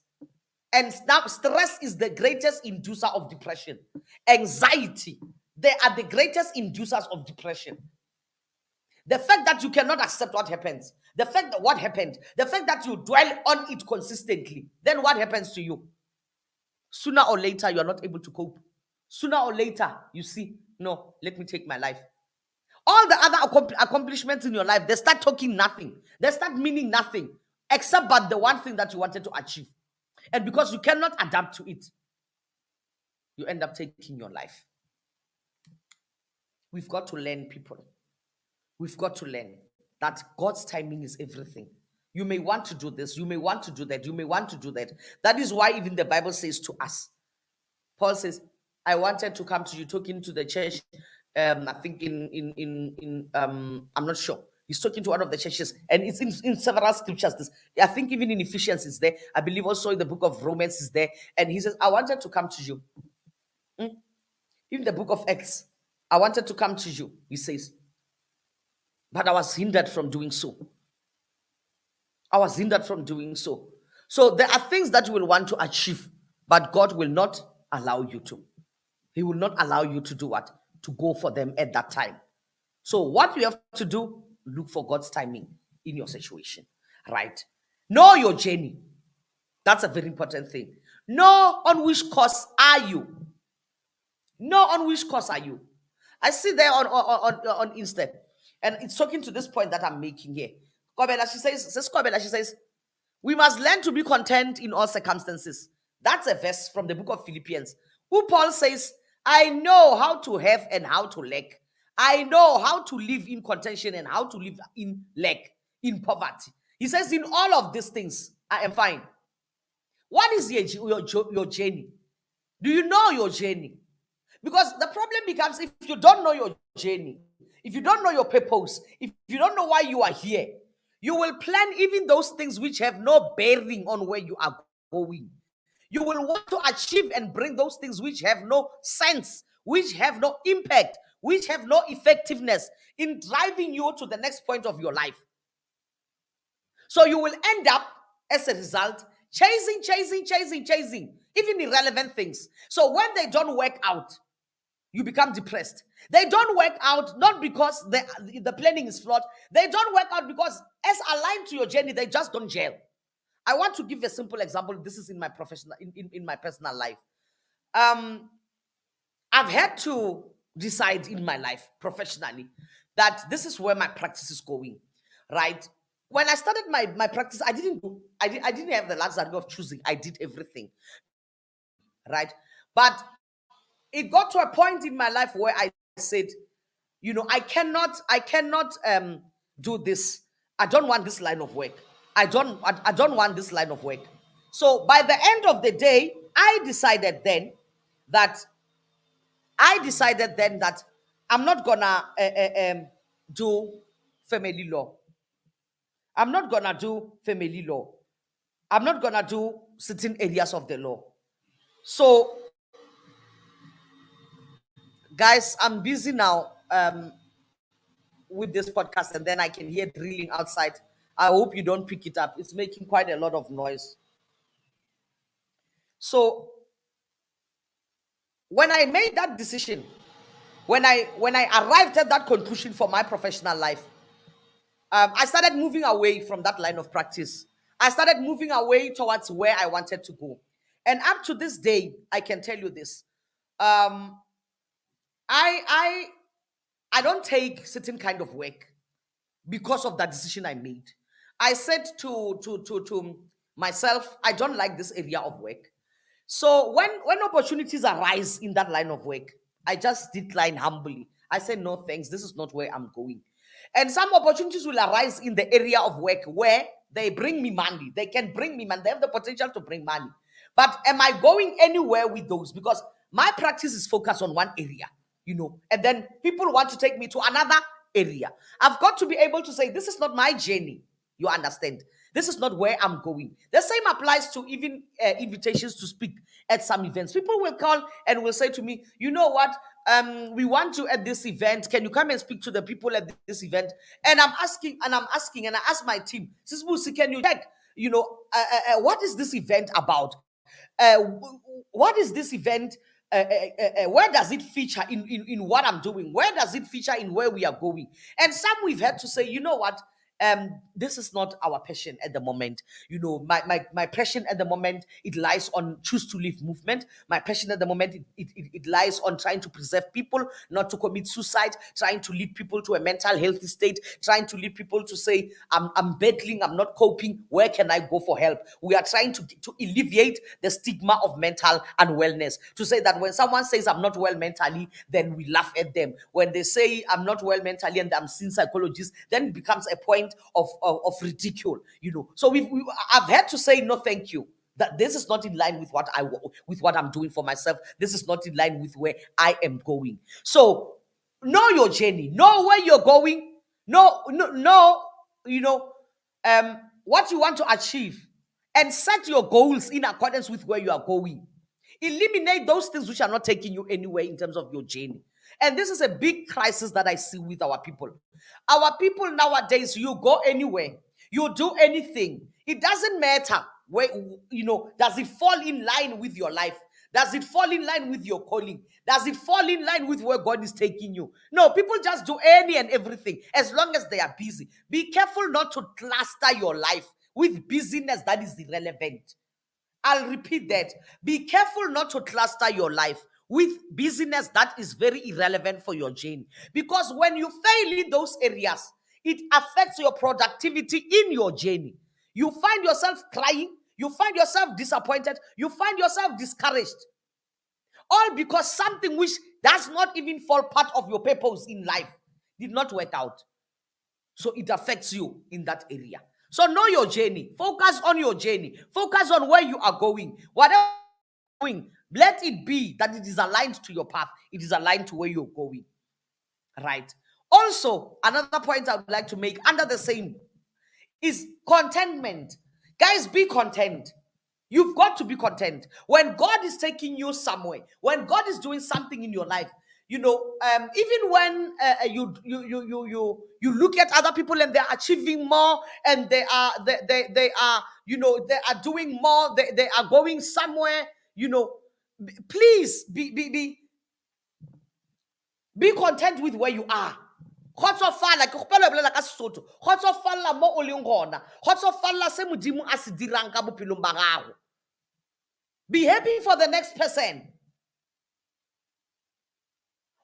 And now stress is the greatest inducer of depression. Anxiety, they are the greatest inducers of depression. The fact that you cannot accept what happens, the fact that what happened, the fact that you dwell on it consistently, then what happens to you? Sooner or later, you are not able to cope. Sooner or later, you see, no, let me take my life. All the other accomplishments in your life, they start talking nothing. They start meaning nothing, except but the one thing that you wanted to achieve. And because you cannot adapt to it, you end up taking your life. We've got to learn, people. We've got to learn that God's timing is everything. You may want to do this. You may want to do that. You may want to do that. That is why even the Bible says to us, Paul says, I wanted to come to you, talking to the church. I think I'm not sure. He's talking to one of the churches, and it's in several scriptures. I think even in Ephesians is there. I believe also in the book of Romans is there. And he says, I wanted to come to you. In the book of Acts, I wanted to come to you, he says. But I was hindered from doing so. So there are things that you will want to achieve, but God will not allow you to. He will not allow you to do what? To go for them at that time. So what you have to do, look for God's timing in your situation, right? Know your journey. That's a very important thing. Know on which course are you. I see there on Insta, and it's talking to this point that I'm making here. She says, we must learn to be content in all circumstances. That's a verse from the book of Philippians, who Paul says, I know how to have and how to lack. I know how to live in contention and how to live in lack, in poverty. He says, in all of these things, I am fine. What is your journey? Do you know your journey? Because the problem becomes, if you don't know your journey, if you don't know your purpose, if you don't know why you are here, you will plan even those things which have no bearing on where you are going. You will want to achieve and bring those things which have no sense, which have no impact, which have no effectiveness in driving you to the next point of your life. So you will end up, as a result, chasing, even irrelevant things. So when they don't work out, you become depressed. They don't work out not because the planning is flawed. They don't work out because, as aligned to your journey, they just don't gel. I want to give a simple example. This is in my professional, in my personal life. I've had to decide in my life professionally that this is where my practice is going, right? When I started my practice, I didn't have the luxury of choosing. I did everything, right? But it got to a point in my life where I said, I cannot do this. I don't want this line of work. I don't want this line of work. So by the end of the day, I decided then that I decided then that I'm not gonna do family law. I'm not gonna do family law. I'm not gonna do certain areas of the law. So, guys, I'm busy now with this podcast, and then I can hear drilling outside. I hope you don't pick it up. It's making quite a lot of noise. So, when I made that decision, when I arrived at that conclusion for my professional life, I started moving away from that line of practice. I started moving away towards where I wanted to go. And up to this day, I can tell you this. Um, I don't take certain kind of work because of that decision I made. I said to myself, I don't like this area of work. So when opportunities arise in that line of work, I just decline humbly. I say no thanks. This is not where I'm going. And some opportunities will arise in the area of work where they bring me money. They can bring me money. They have the potential to bring money. But am I going anywhere with those? Because my practice is focused on one area, and then people want to take me to another area. I've got to be able to say, this is not my journey. You understand? This is not where I'm going. The same applies to even invitations to speak at some events. People will call and will say to me, you know what? We want you at this event. Can you come and speak to the people at this event? And I'm asking, and I ask my team, Sis Busi, can you check, what is this event about? What is this event? Where does it feature in what I'm doing? Where does it feature in where we are going? And some we've had to say, you know what? This is not our passion at the moment. My passion at the moment, it lies on choose to live movement. My passion at the moment, it lies on trying to preserve people, not to commit suicide, trying to lead people to a mental healthy state, trying to lead people to say, I'm battling, I'm not coping, where can I go for help? We are trying to alleviate the stigma of mental unwellness, to say that when someone says I'm not well mentally, then we laugh at them. When they say I'm not well mentally and I'm seeing psychologists, then it becomes a point of ridicule, So I've had to say no, thank you. That this is not in line with what I'm doing for myself. This is not in line with where I am going. So know your journey, know where you're going, know what you want to achieve, and set your goals in accordance with where you are going. Eliminate those things which are not taking you anywhere in terms of your journey. And this is a big crisis that I see with our people. Our people nowadays, you go anywhere, you do anything. It doesn't matter where, does it fall in line with your life? Does it fall in line with your calling? Does it fall in line with where God is taking you? No, people just do any and everything as long as they are busy. Be careful not to cluster your life with busyness that is irrelevant. I'll repeat that. Be careful not to cluster your life with busyness that is very irrelevant for your journey. Because when you fail in those areas, it affects your productivity in your journey. You find yourself crying, you find yourself disappointed, you find yourself discouraged. All because something which does not even fall part of your purpose in life did not work out. So it affects you in that area. So know your journey. Focus on your journey. Focus on where you are going. Whatever you're doing, let it be that it is aligned to your path. It is aligned to where you're going. Right. Also, another point I would like to make under the same is contentment. Guys, be content. You've got to be content. When God is taking you somewhere, when God is doing something in your life, even when you look at other people and they're achieving more, and they are doing more, they are going somewhere, please be content with where you are. Kgotsofala ke gopela bolela ka Sesotho. Kgotsofala mo o leng gona. Kgotsofala se Modimo a se dirang ka bophelong ba gago. Be happy for the next person.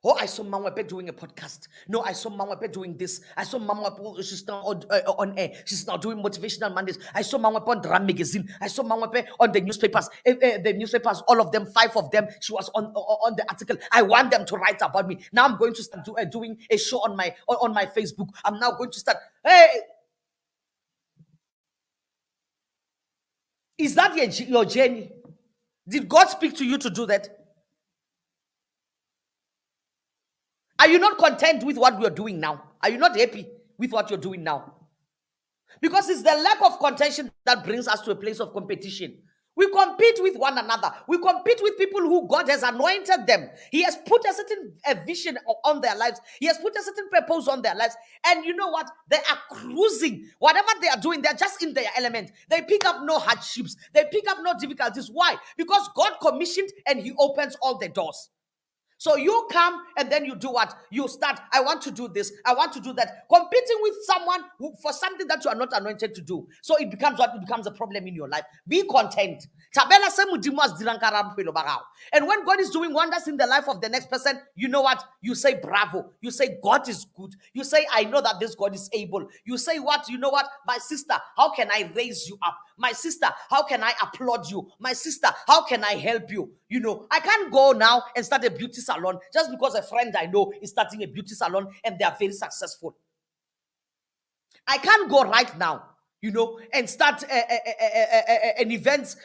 Oh, I saw Mangwepe doing a podcast. No, I saw Mangwepe doing this. I saw Mangwepe, she's now on air. She's now doing Motivational Mondays. I saw Mangwepe on Drum Magazine. I saw Mangwepe on the newspapers. The newspapers, all of them, 5 of them, she was on the article. I want them to write about me. Now I'm going to start doing a show on my Facebook. I'm now going to start. Hey, is that your journey? Did God speak to you to do that? Are you not content with what we are doing now? Are you not happy with what you're doing now? Because it's the lack of contention that brings us to a place of competition. We compete with one another. We compete with people who God has anointed them. He has put a certain vision on their lives. He has put a certain purpose on their lives. And you know what? They are cruising. Whatever they are doing, they're just in their element. They pick up no hardships. They pick up no difficulties. Why? Because God commissioned and He opens all the doors. So you come and then you do what? You start, I want to do this, I want to do that. Competing with someone for something that you are not anointed to do. So it becomes what? It becomes a problem in your life. Be content. And when God is doing wonders in the life of the next person, you know what? You say bravo. You say God is good. You say, I know that this God is able. You say what? You know what? My sister, how can I raise you up? My sister, how can I applaud you? My sister, how can I help you? You know, I can't go now and start a beauty salon just because a friend I know is starting a beauty salon and they are very successful. I can't go right now, you know, and start an event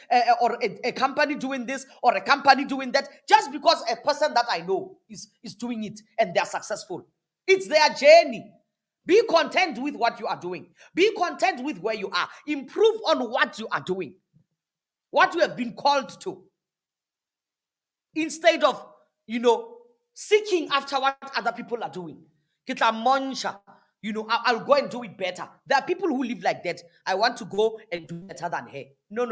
or a company doing this or a company doing that just because a person that I know is doing it and they are successful. It's their journey. Be content with what you are doing. Be content with where you are. Improve on what you are doing, what you have been called to. Instead of, you know, seeking after what other people are doing. You know, I'll go and do it better. There are people who live like that. I want to go and do better than her. No.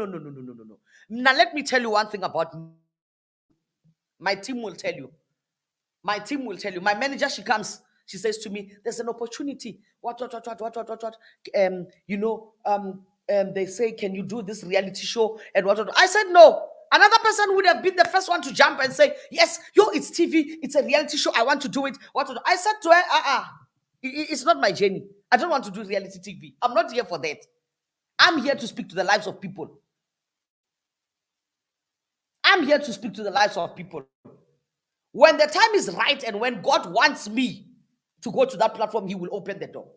Now, let me tell you one thing about me. My team will tell you. My team will tell you. My manager, she comes. She says to me, there's an opportunity. What? They say, can you do this reality show? And what? I said, no. Another person would have been the first one to jump and say, yes, it's TV. It's a reality show. I want to do it. I said to her, it's not my journey. I don't want to do reality TV. I'm not here for that. I'm here to speak to the lives of people. I'm here to speak to the lives of people. When the time is right and when God wants me to go to that platform, He will open the door.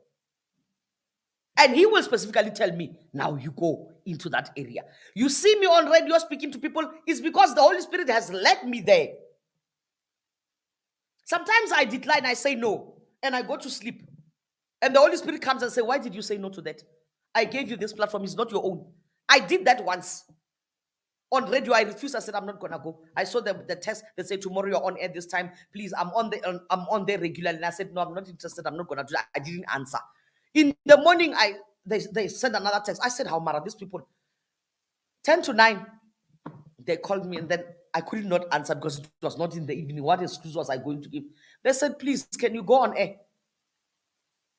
And He will specifically tell me, now you go into that area. You see me on radio speaking to people, it's because the Holy Spirit has led me there. Sometimes I decline, I say no, and I go to sleep. And the Holy Spirit comes and says, why did you say no to that? I gave you this platform, it's not your own. I did that once. On radio, I refused. I said, I'm not going to go. I saw the text. They say, tomorrow you're on air this time. Please, I'm on there regularly. And I said, no, I'm not interested. I'm not going to do that. I didn't answer. In the morning, they sent another text. I said, how mad are these people? 10 to 9, they called me and then I could not answer because it was not in the evening. What excuse was I going to give? They said, please, can you go on air?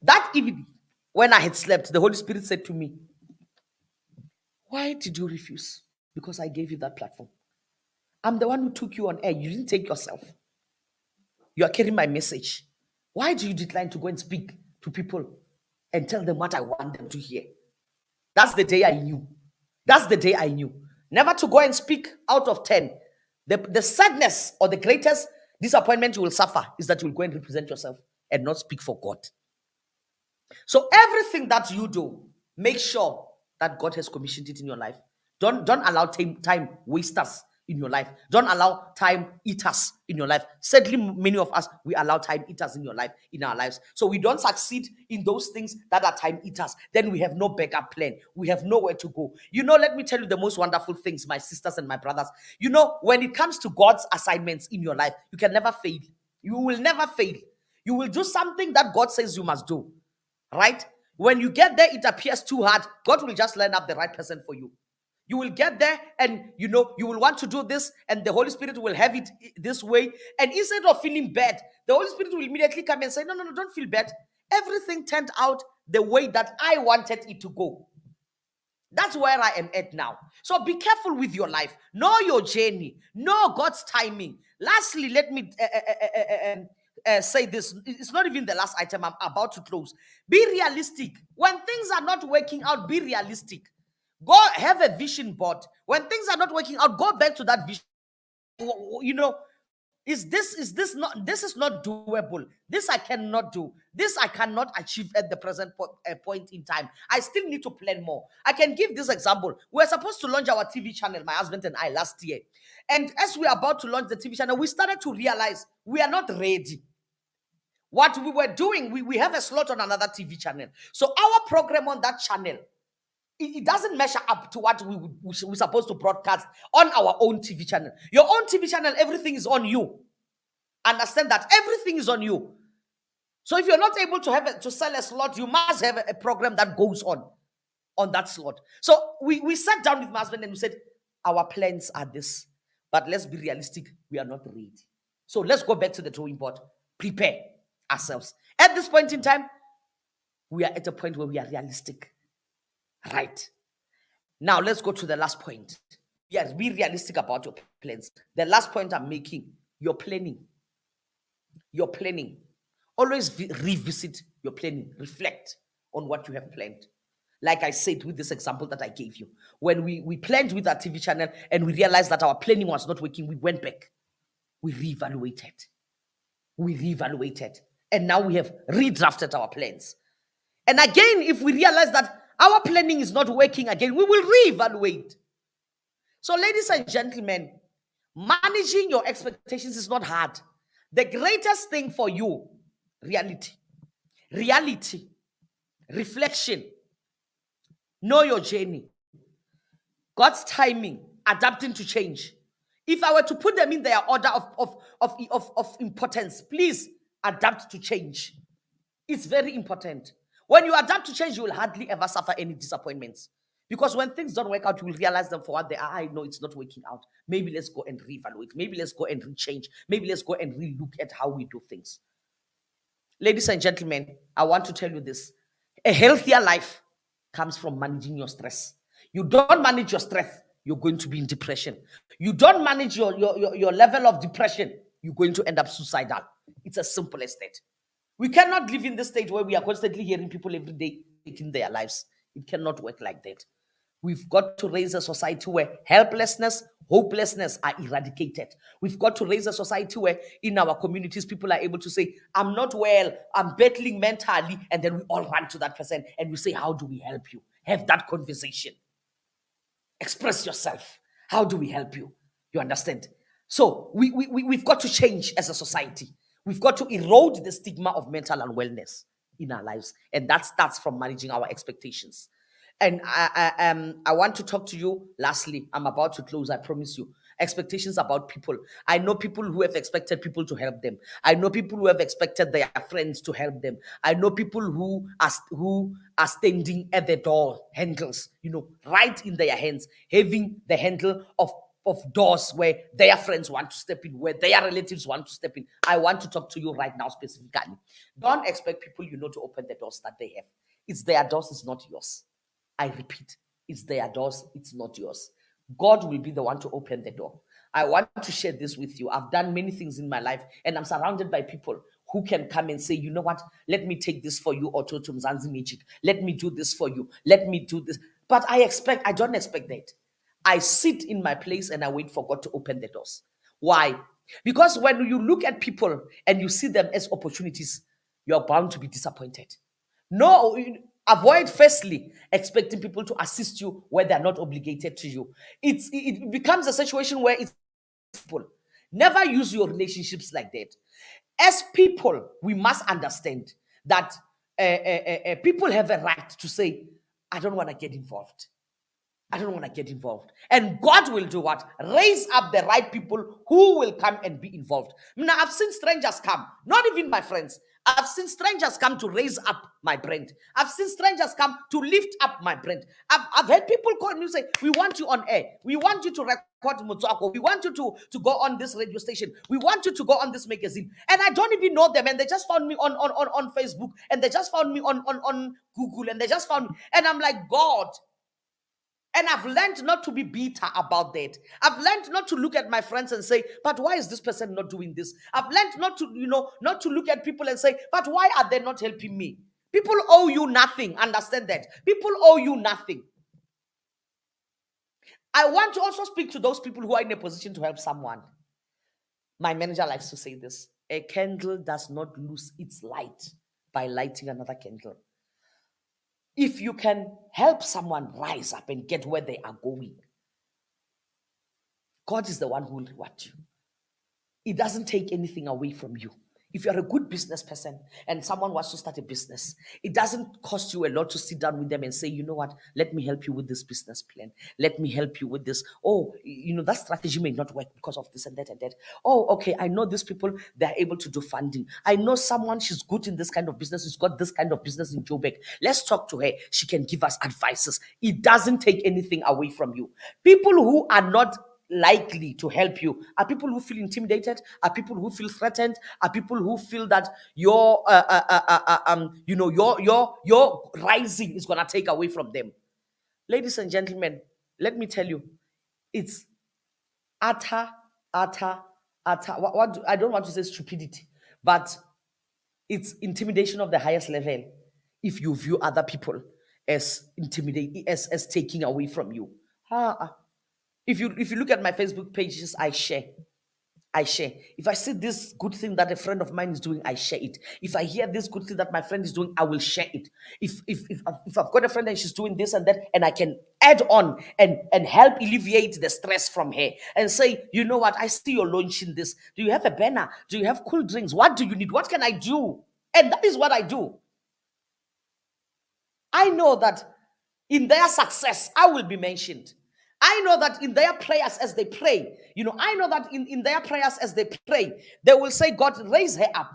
That evening, when I had slept, the Holy Spirit said to me, why did you refuse? Because I gave you that platform. I'm the one who took you on air. You didn't take yourself. You are carrying my message. Why do you decline to go and speak to people and tell them what I want them to hear? That's the day I knew. That's the day I knew. Never to go and speak out of 10. The sadness or the greatest disappointment you will suffer is that you will go and represent yourself and not speak for God. So everything that you do, make sure that God has commissioned it in your life. Don't allow time wasters in your life. Don't allow time eaters in your life. Sadly, many of us, we allow time eaters in our lives. So we don't succeed in those things that are time eaters. Then we have no backup plan. We have nowhere to go. You know, let me tell you the most wonderful things, my sisters and my brothers. You know, when it comes to God's assignments in your life, you can never fail. You will never fail. You will do something that God says you must do. Right? When you get there, it appears too hard. God will just line up the right person for you. You will get there and, you know, you will want to do this and the Holy Spirit will have it this way. And instead of feeling bad, the Holy Spirit will immediately come and say, no, don't feel bad. Everything turned out the way that I wanted it to go. That's where I am at now. So be careful with your life. Know your journey. Know God's timing. Lastly, let me say this. It's not even the last item. I'm about to close. Be realistic. When things are not working out, be realistic. Go have a vision board. When things are not working out, go back to that vision. You know, this is not doable. This I cannot do. This I cannot achieve at the present point in time. I still need to plan more. I can give this example. We're supposed to launch our TV channel, my husband and I, last year. And as we're about to launch the TV channel, we started to realize we are not ready. What we were doing, we have a slot on another TV channel. So our program on that channel, it doesn't measure up to what we're supposed to broadcast on our own TV channel. Your own TV channel, everything is on you. Understand that everything is on you. So if you're not able to sell a slot, you must have a program that goes on that slot. So we sat down with my husband and we said, our plans are this, but let's be realistic. We are not ready. So let's go back to the drawing board. Prepare ourselves. At this point in time, we are at a point where we are realistic. Right. Now let's go to the last point. Yes, be realistic about your plans. The last point I'm making, your planning. Your planning. Always revisit your planning. Reflect on what you have planned. Like I said with this example that I gave you. When we planned with our TV channel and we realized that our planning was not working, we went back. We reevaluated. And now we have redrafted our plans. And again, if we realize that our planning is not working again, we will reevaluate. So, ladies and gentlemen, managing your expectations is not hard. The greatest thing for you, reality, reflection, know your journey, God's timing, adapting to change. If I were to put them in their order of importance, please adapt to change. It's very important. When you adapt to change, you will hardly ever suffer any disappointments. Because when things don't work out, you will realize them for what they are. I know it's not working out. Maybe let's go and reevaluate. Maybe let's go and rechange. Maybe let's go and relook at how we do things. Ladies and gentlemen, I want to tell you this. A healthier life comes from managing your stress. You don't manage your stress, you're going to be in depression. You don't manage your level of depression, you're going to end up suicidal. It's as simple as that. We cannot live in this state where we are constantly hearing people every day taking their lives. It cannot work like that. We've got to raise a society where helplessness, hopelessness are eradicated. We've got to raise a society where in our communities, people are able to say, I'm not well, I'm battling mentally, and then we all run to that person and we say, how do we help you? Have that conversation. Express yourself. How do we help you? You understand? So we've got to change as a society. We've got to erode the stigma of mental unwellness in our lives. And that starts from managing our expectations. And I want to talk to you. Lastly, I'm about to close, I promise you. Expectations about people. I know people who have expected people to help them. I know people who have expected their friends to help them. I know people who are standing at the door handles, right in their hands, having the handle of doors where their friends want to step in, where their relatives want to step in. I want to talk to you right now specifically. Don't expect people to open the doors that they have. It's their doors, it's not yours. I repeat, it's their doors, it's not yours. God will be the one to open the door. I want to share this with you. I've done many things in my life, and I'm surrounded by people who can come and say, you know what, let me take this for you, Ototo Mzansi Magic. Let me do this for you. Let me do this. But I don't expect that. I sit in my place and I wait for God to open the doors. Why? Because when you look at people and you see them as opportunities, you're bound to be disappointed. No, avoid firstly expecting people to assist you where they're not obligated to you. It becomes a situation where it's people. Never use your relationships like that. As people, we must understand that people have a right to say, I don't want to get involved. I don't want to get involved. And God will do what? Raise up the right people who will come and be involved. Now, I've seen strangers come, not even my friends. I've seen strangers come to raise up my brand. I've seen strangers come to lift up my brand. I've had people call me and say, we want you on air. We want you to record Motswako. We want you to go on this radio station. We want you to go on this magazine. And I don't even know them. And they just found me on Facebook. And they just found me on Google. And they just found me. And I'm like, God. And I've learned not to be bitter about that. I've learned not to look at my friends and say, but why is this person not doing this? I've learned not to look at people and say, but why are they not helping me? People owe you nothing. Understand that. People owe you nothing. I want to also speak to those people who are in a position to help someone. My manager likes to say this. A candle does not lose its light by lighting another candle. If you can help someone rise up and get where they are going, God is the one who will reward you. It doesn't take anything away from you. If you're a good business person and someone wants to start a business, it doesn't cost you a lot to sit down with them and say, you know what, let me help you with this business plan. Let me help you with this. Oh, that strategy may not work because of this and that and that. Oh, okay, I know these people, they're able to do funding. I know someone, she's good in this kind of business. She's got this kind of business in Joburg. Let's talk to her. She can give us advices. It doesn't take anything away from you. People who are not likely to help you are people who feel intimidated, are people who feel threatened, are people who feel that your your rising is gonna take away from them. Ladies and gentlemen, let me tell you, it's utter what I don't want to say stupidity, but it's intimidation of the highest level if you view other people as intimidating, as taking away from you. If you look at my Facebook pages, I share. If I see this good thing that a friend of mine is doing, I share it. If I hear this good thing that my friend is doing, I will share it. If I've got a friend and she's doing this and that, and I can add on and help alleviate the stress from her and say, you know what, I see you're launching this. Do you have a banner? Do you have cool drinks? What do you need? What can I do? And that is what I do. I know that in their success, I will be mentioned. I know that in their prayers as they pray, I know that in their prayers as they pray, they will say, God, raise her up.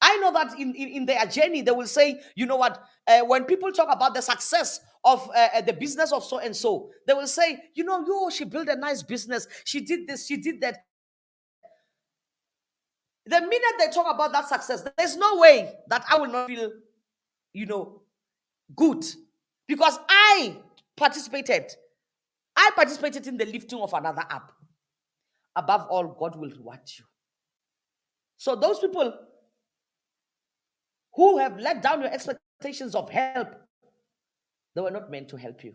I know that in their journey, they will say, you know what, when people talk about the success of the business of so and so, they will say, she built a nice business. She did this, she did that. The minute they talk about that success, there's no way that I will not feel, good, because I participated in the lifting of another up. Above all, God will reward you. So those people who have let down your expectations of help, they were not meant to help you.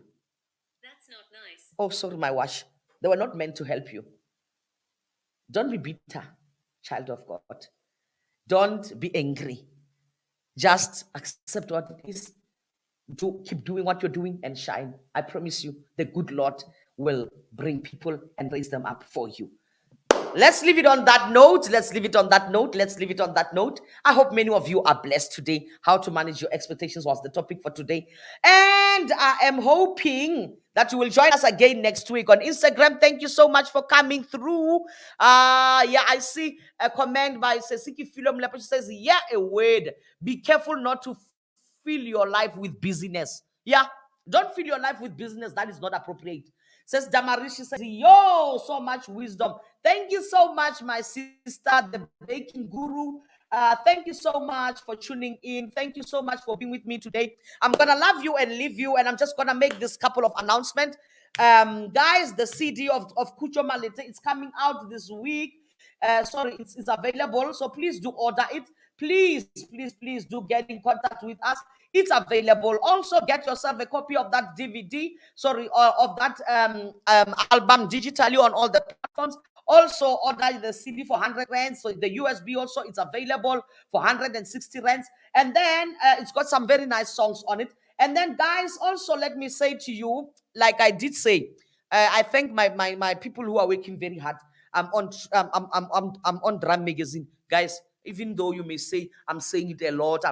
That's not nice. Oh, sorry, my wash. They were not meant to help you. Don't be bitter, child of God. Don't be angry. Just accept what it is. Keep doing what you're doing and shine. I promise you, the good Lord will bring people and raise them up for you. Let's leave it on that note. I hope many of you are blessed today. How to manage your expectations was the topic for today. And I am hoping that you will join us again next week on Instagram. Thank you so much for coming through. I see a comment by Sesiki Philom Lepo. She says, yeah, a word. Be careful not to fill your life with busyness. Yeah, don't fill your life with business. That is not appropriate. Says Damarishi, says, yo, so much wisdom. Thank you so much, my sister, the baking guru. Thank you so much for tuning in. Thank you so much for being with me today. I'm going to love you and leave you, and I'm just going to make this couple of announcements. Guys, the CD of Kucho Malete is coming out this week. It's available, so please do order it. Please do get in contact with us. It's available. Also, get yourself a copy of that DVD, of that album digitally on all the platforms. Also, order the CD for 100 rands. So the USB also, it's available for 160 rands. And then it's got some very nice songs on it. And then, guys, also let me say to you, like I did say, I thank my people who are working very hard. I'm on Drum Magazine, guys. Even though you may say I'm saying it a lot,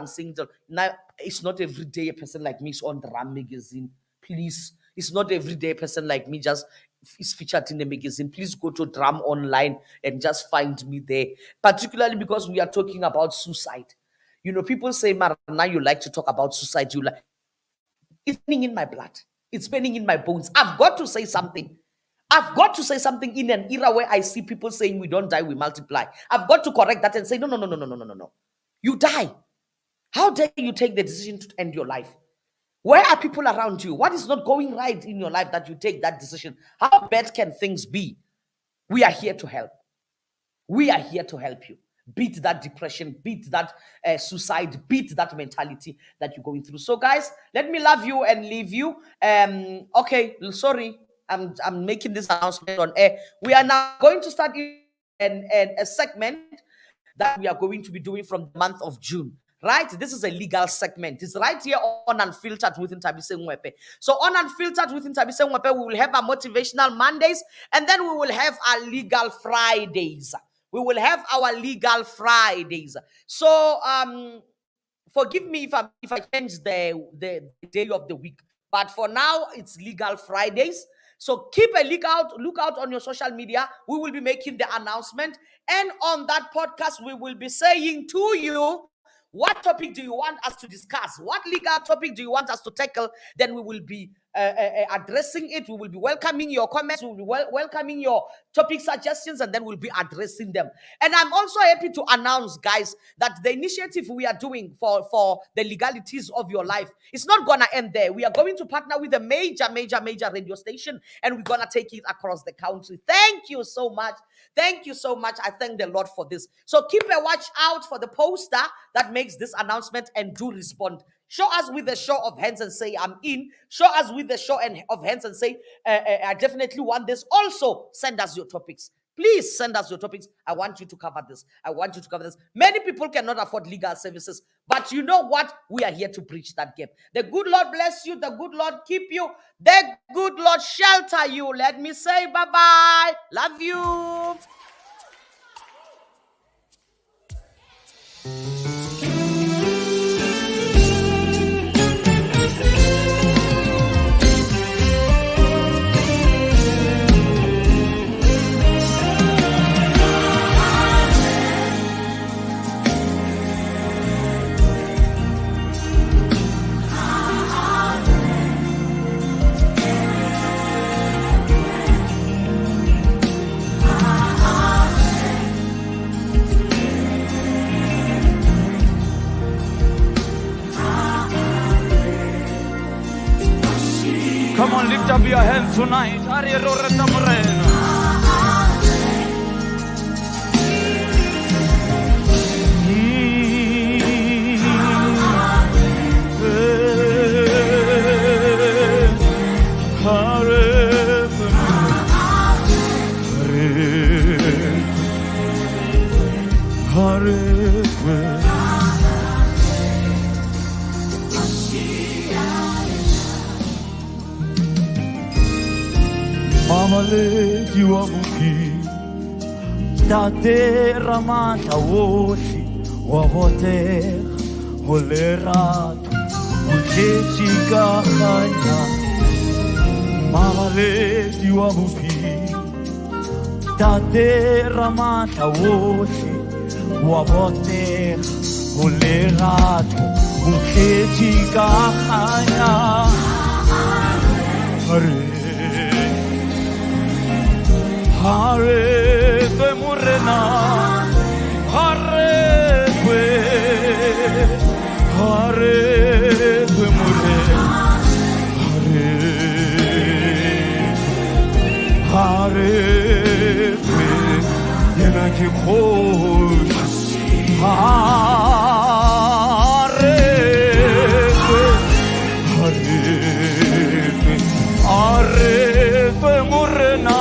now it's not every day a person like me is on Drum Magazine. Please, it's not every day a person like me just is featured in the magazine. Please go to Drum Online and just find me there. Particularly because we are talking about suicide. People say, Marana, you like to talk about suicide. It's burning in my blood. It's burning in my bones. I've got to say something. I've got to say something in an era where I see people saying we don't die, we multiply. I've got to correct that and say, no. You die. How dare you take the decision to end your life? Where are people around you? What is not going right in your life that you take that decision? How bad can things be? We are here to help. We are here to help you. Beat that depression, beat that suicide, beat that mentality that you're going through. So, guys, let me love you and leave you. Okay, sorry. I'm making this announcement on air. We are now going to start a segment that we are going to be doing from the month of June. Right? This is a legal segment. It's right here on Unfiltered with Ntabise Mwepe. So on Unfiltered with Ntabise Mwepe, we will have our motivational Mondays, and then we will have our legal Fridays. we will have our Legal Fridays. So forgive me if I change the day of the week, but for now it's Legal Fridays. So keep a look out on your social media. We will be making the announcement, and on that podcast we will be saying to you, what topic do you want us to discuss? What legal topic do you want us to tackle? Then we will be addressing it. We will be welcoming your comments. We will be welcoming your topic suggestions, and then we'll be addressing them. And I'm also happy to announce, guys, that the initiative we are doing for the legalities of your life, it's not gonna end there. We are going to partner with a major radio station, and we're gonna take it across the country. Thank you so much. Thank you so much. I thank the Lord for this. So keep a watch out for the poster that makes this announcement, and do respond. Show us with a show of hands and say, I'm in. Show us with a show of hands and say, I definitely want this. Also, send us your topics. Please send us your topics. I want you to cover this. I want you to cover this. Many people cannot afford legal services, but you know what? We are here to bridge that gap. The good Lord bless you. The good Lord keep you. The good Lord shelter you. Let me say bye-bye. Love you. Come on, lift up your hands tonight. Amaleti wa muki Tate ramata woshi Wavote Holeratu Uchechi kahanya Amaleti wa muki Tate ramata woshi Wavote Holeratu Uchechi kahanya Hare kwe murena, hare kwe murena, hare kwe yena ki khosh, hare kwe murena.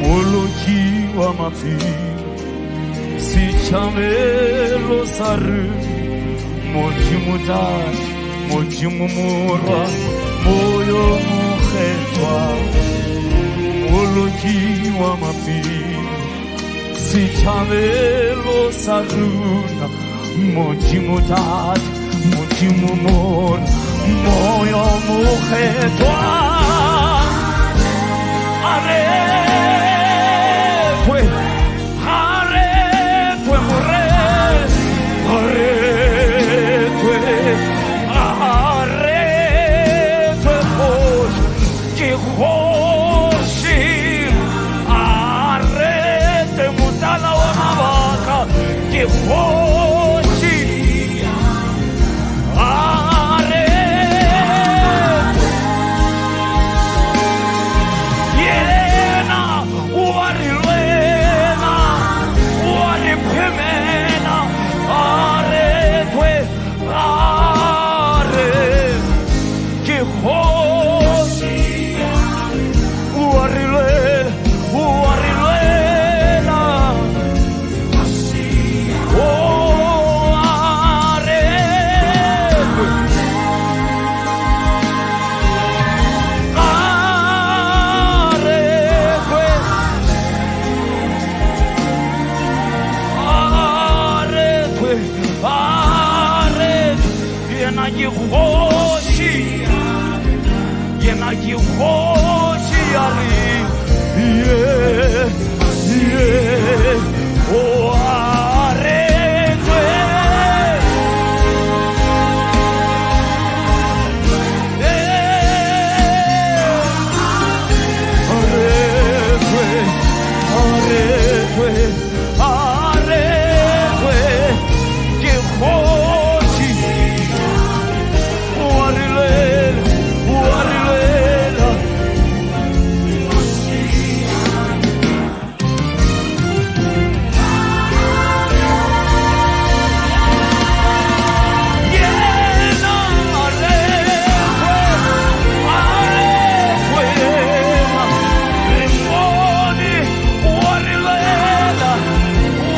Moloki wa mafi si chamelo saru mojimuta mojimumura moyo muhetwa Moloki wa mafi si chamelo saruna mojimuta mojimumura moyo muhetwa Oh arekwe, ke kgoši, wa re lwela, wa re lwela. Yena arekwe, re mmone, wa re lwela,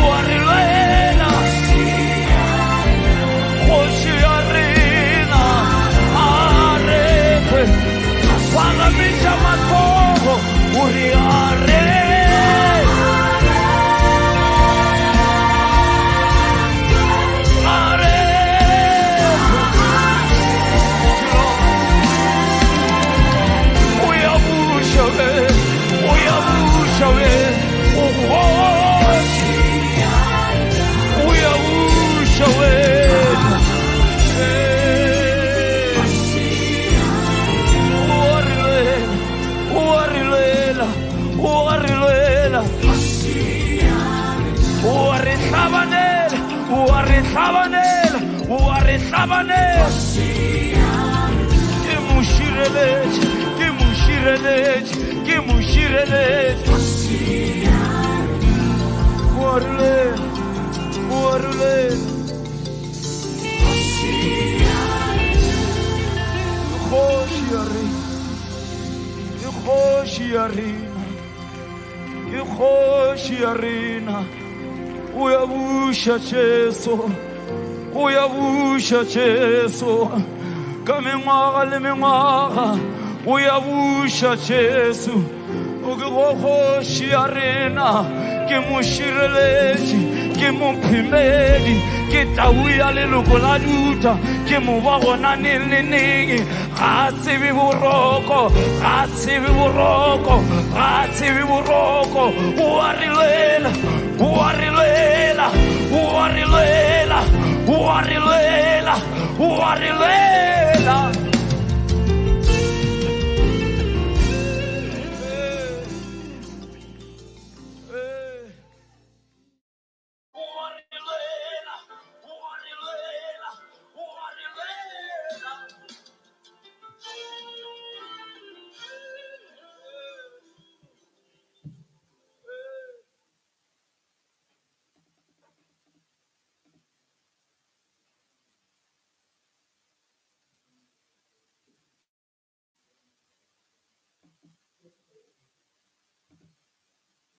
wa re lwela. Kgoši ya rena arekwe, phagamiša matsogo o re are. Uyabusha Jesu, uyabusha Jesu, ka mengwaga le mengwaga, uyabusha Jesu, o ke kgoši ya rena, ke mošireletši, ke mophemedi, ke tau ya leloko la Juda, ke mo ba gona neng le neng, ga tsebe boroko, ga tsebe boroko, ga tsebe boroko, wa re lwela, wa re lwela, wa re lwela, wa re lwela, wa re lwela.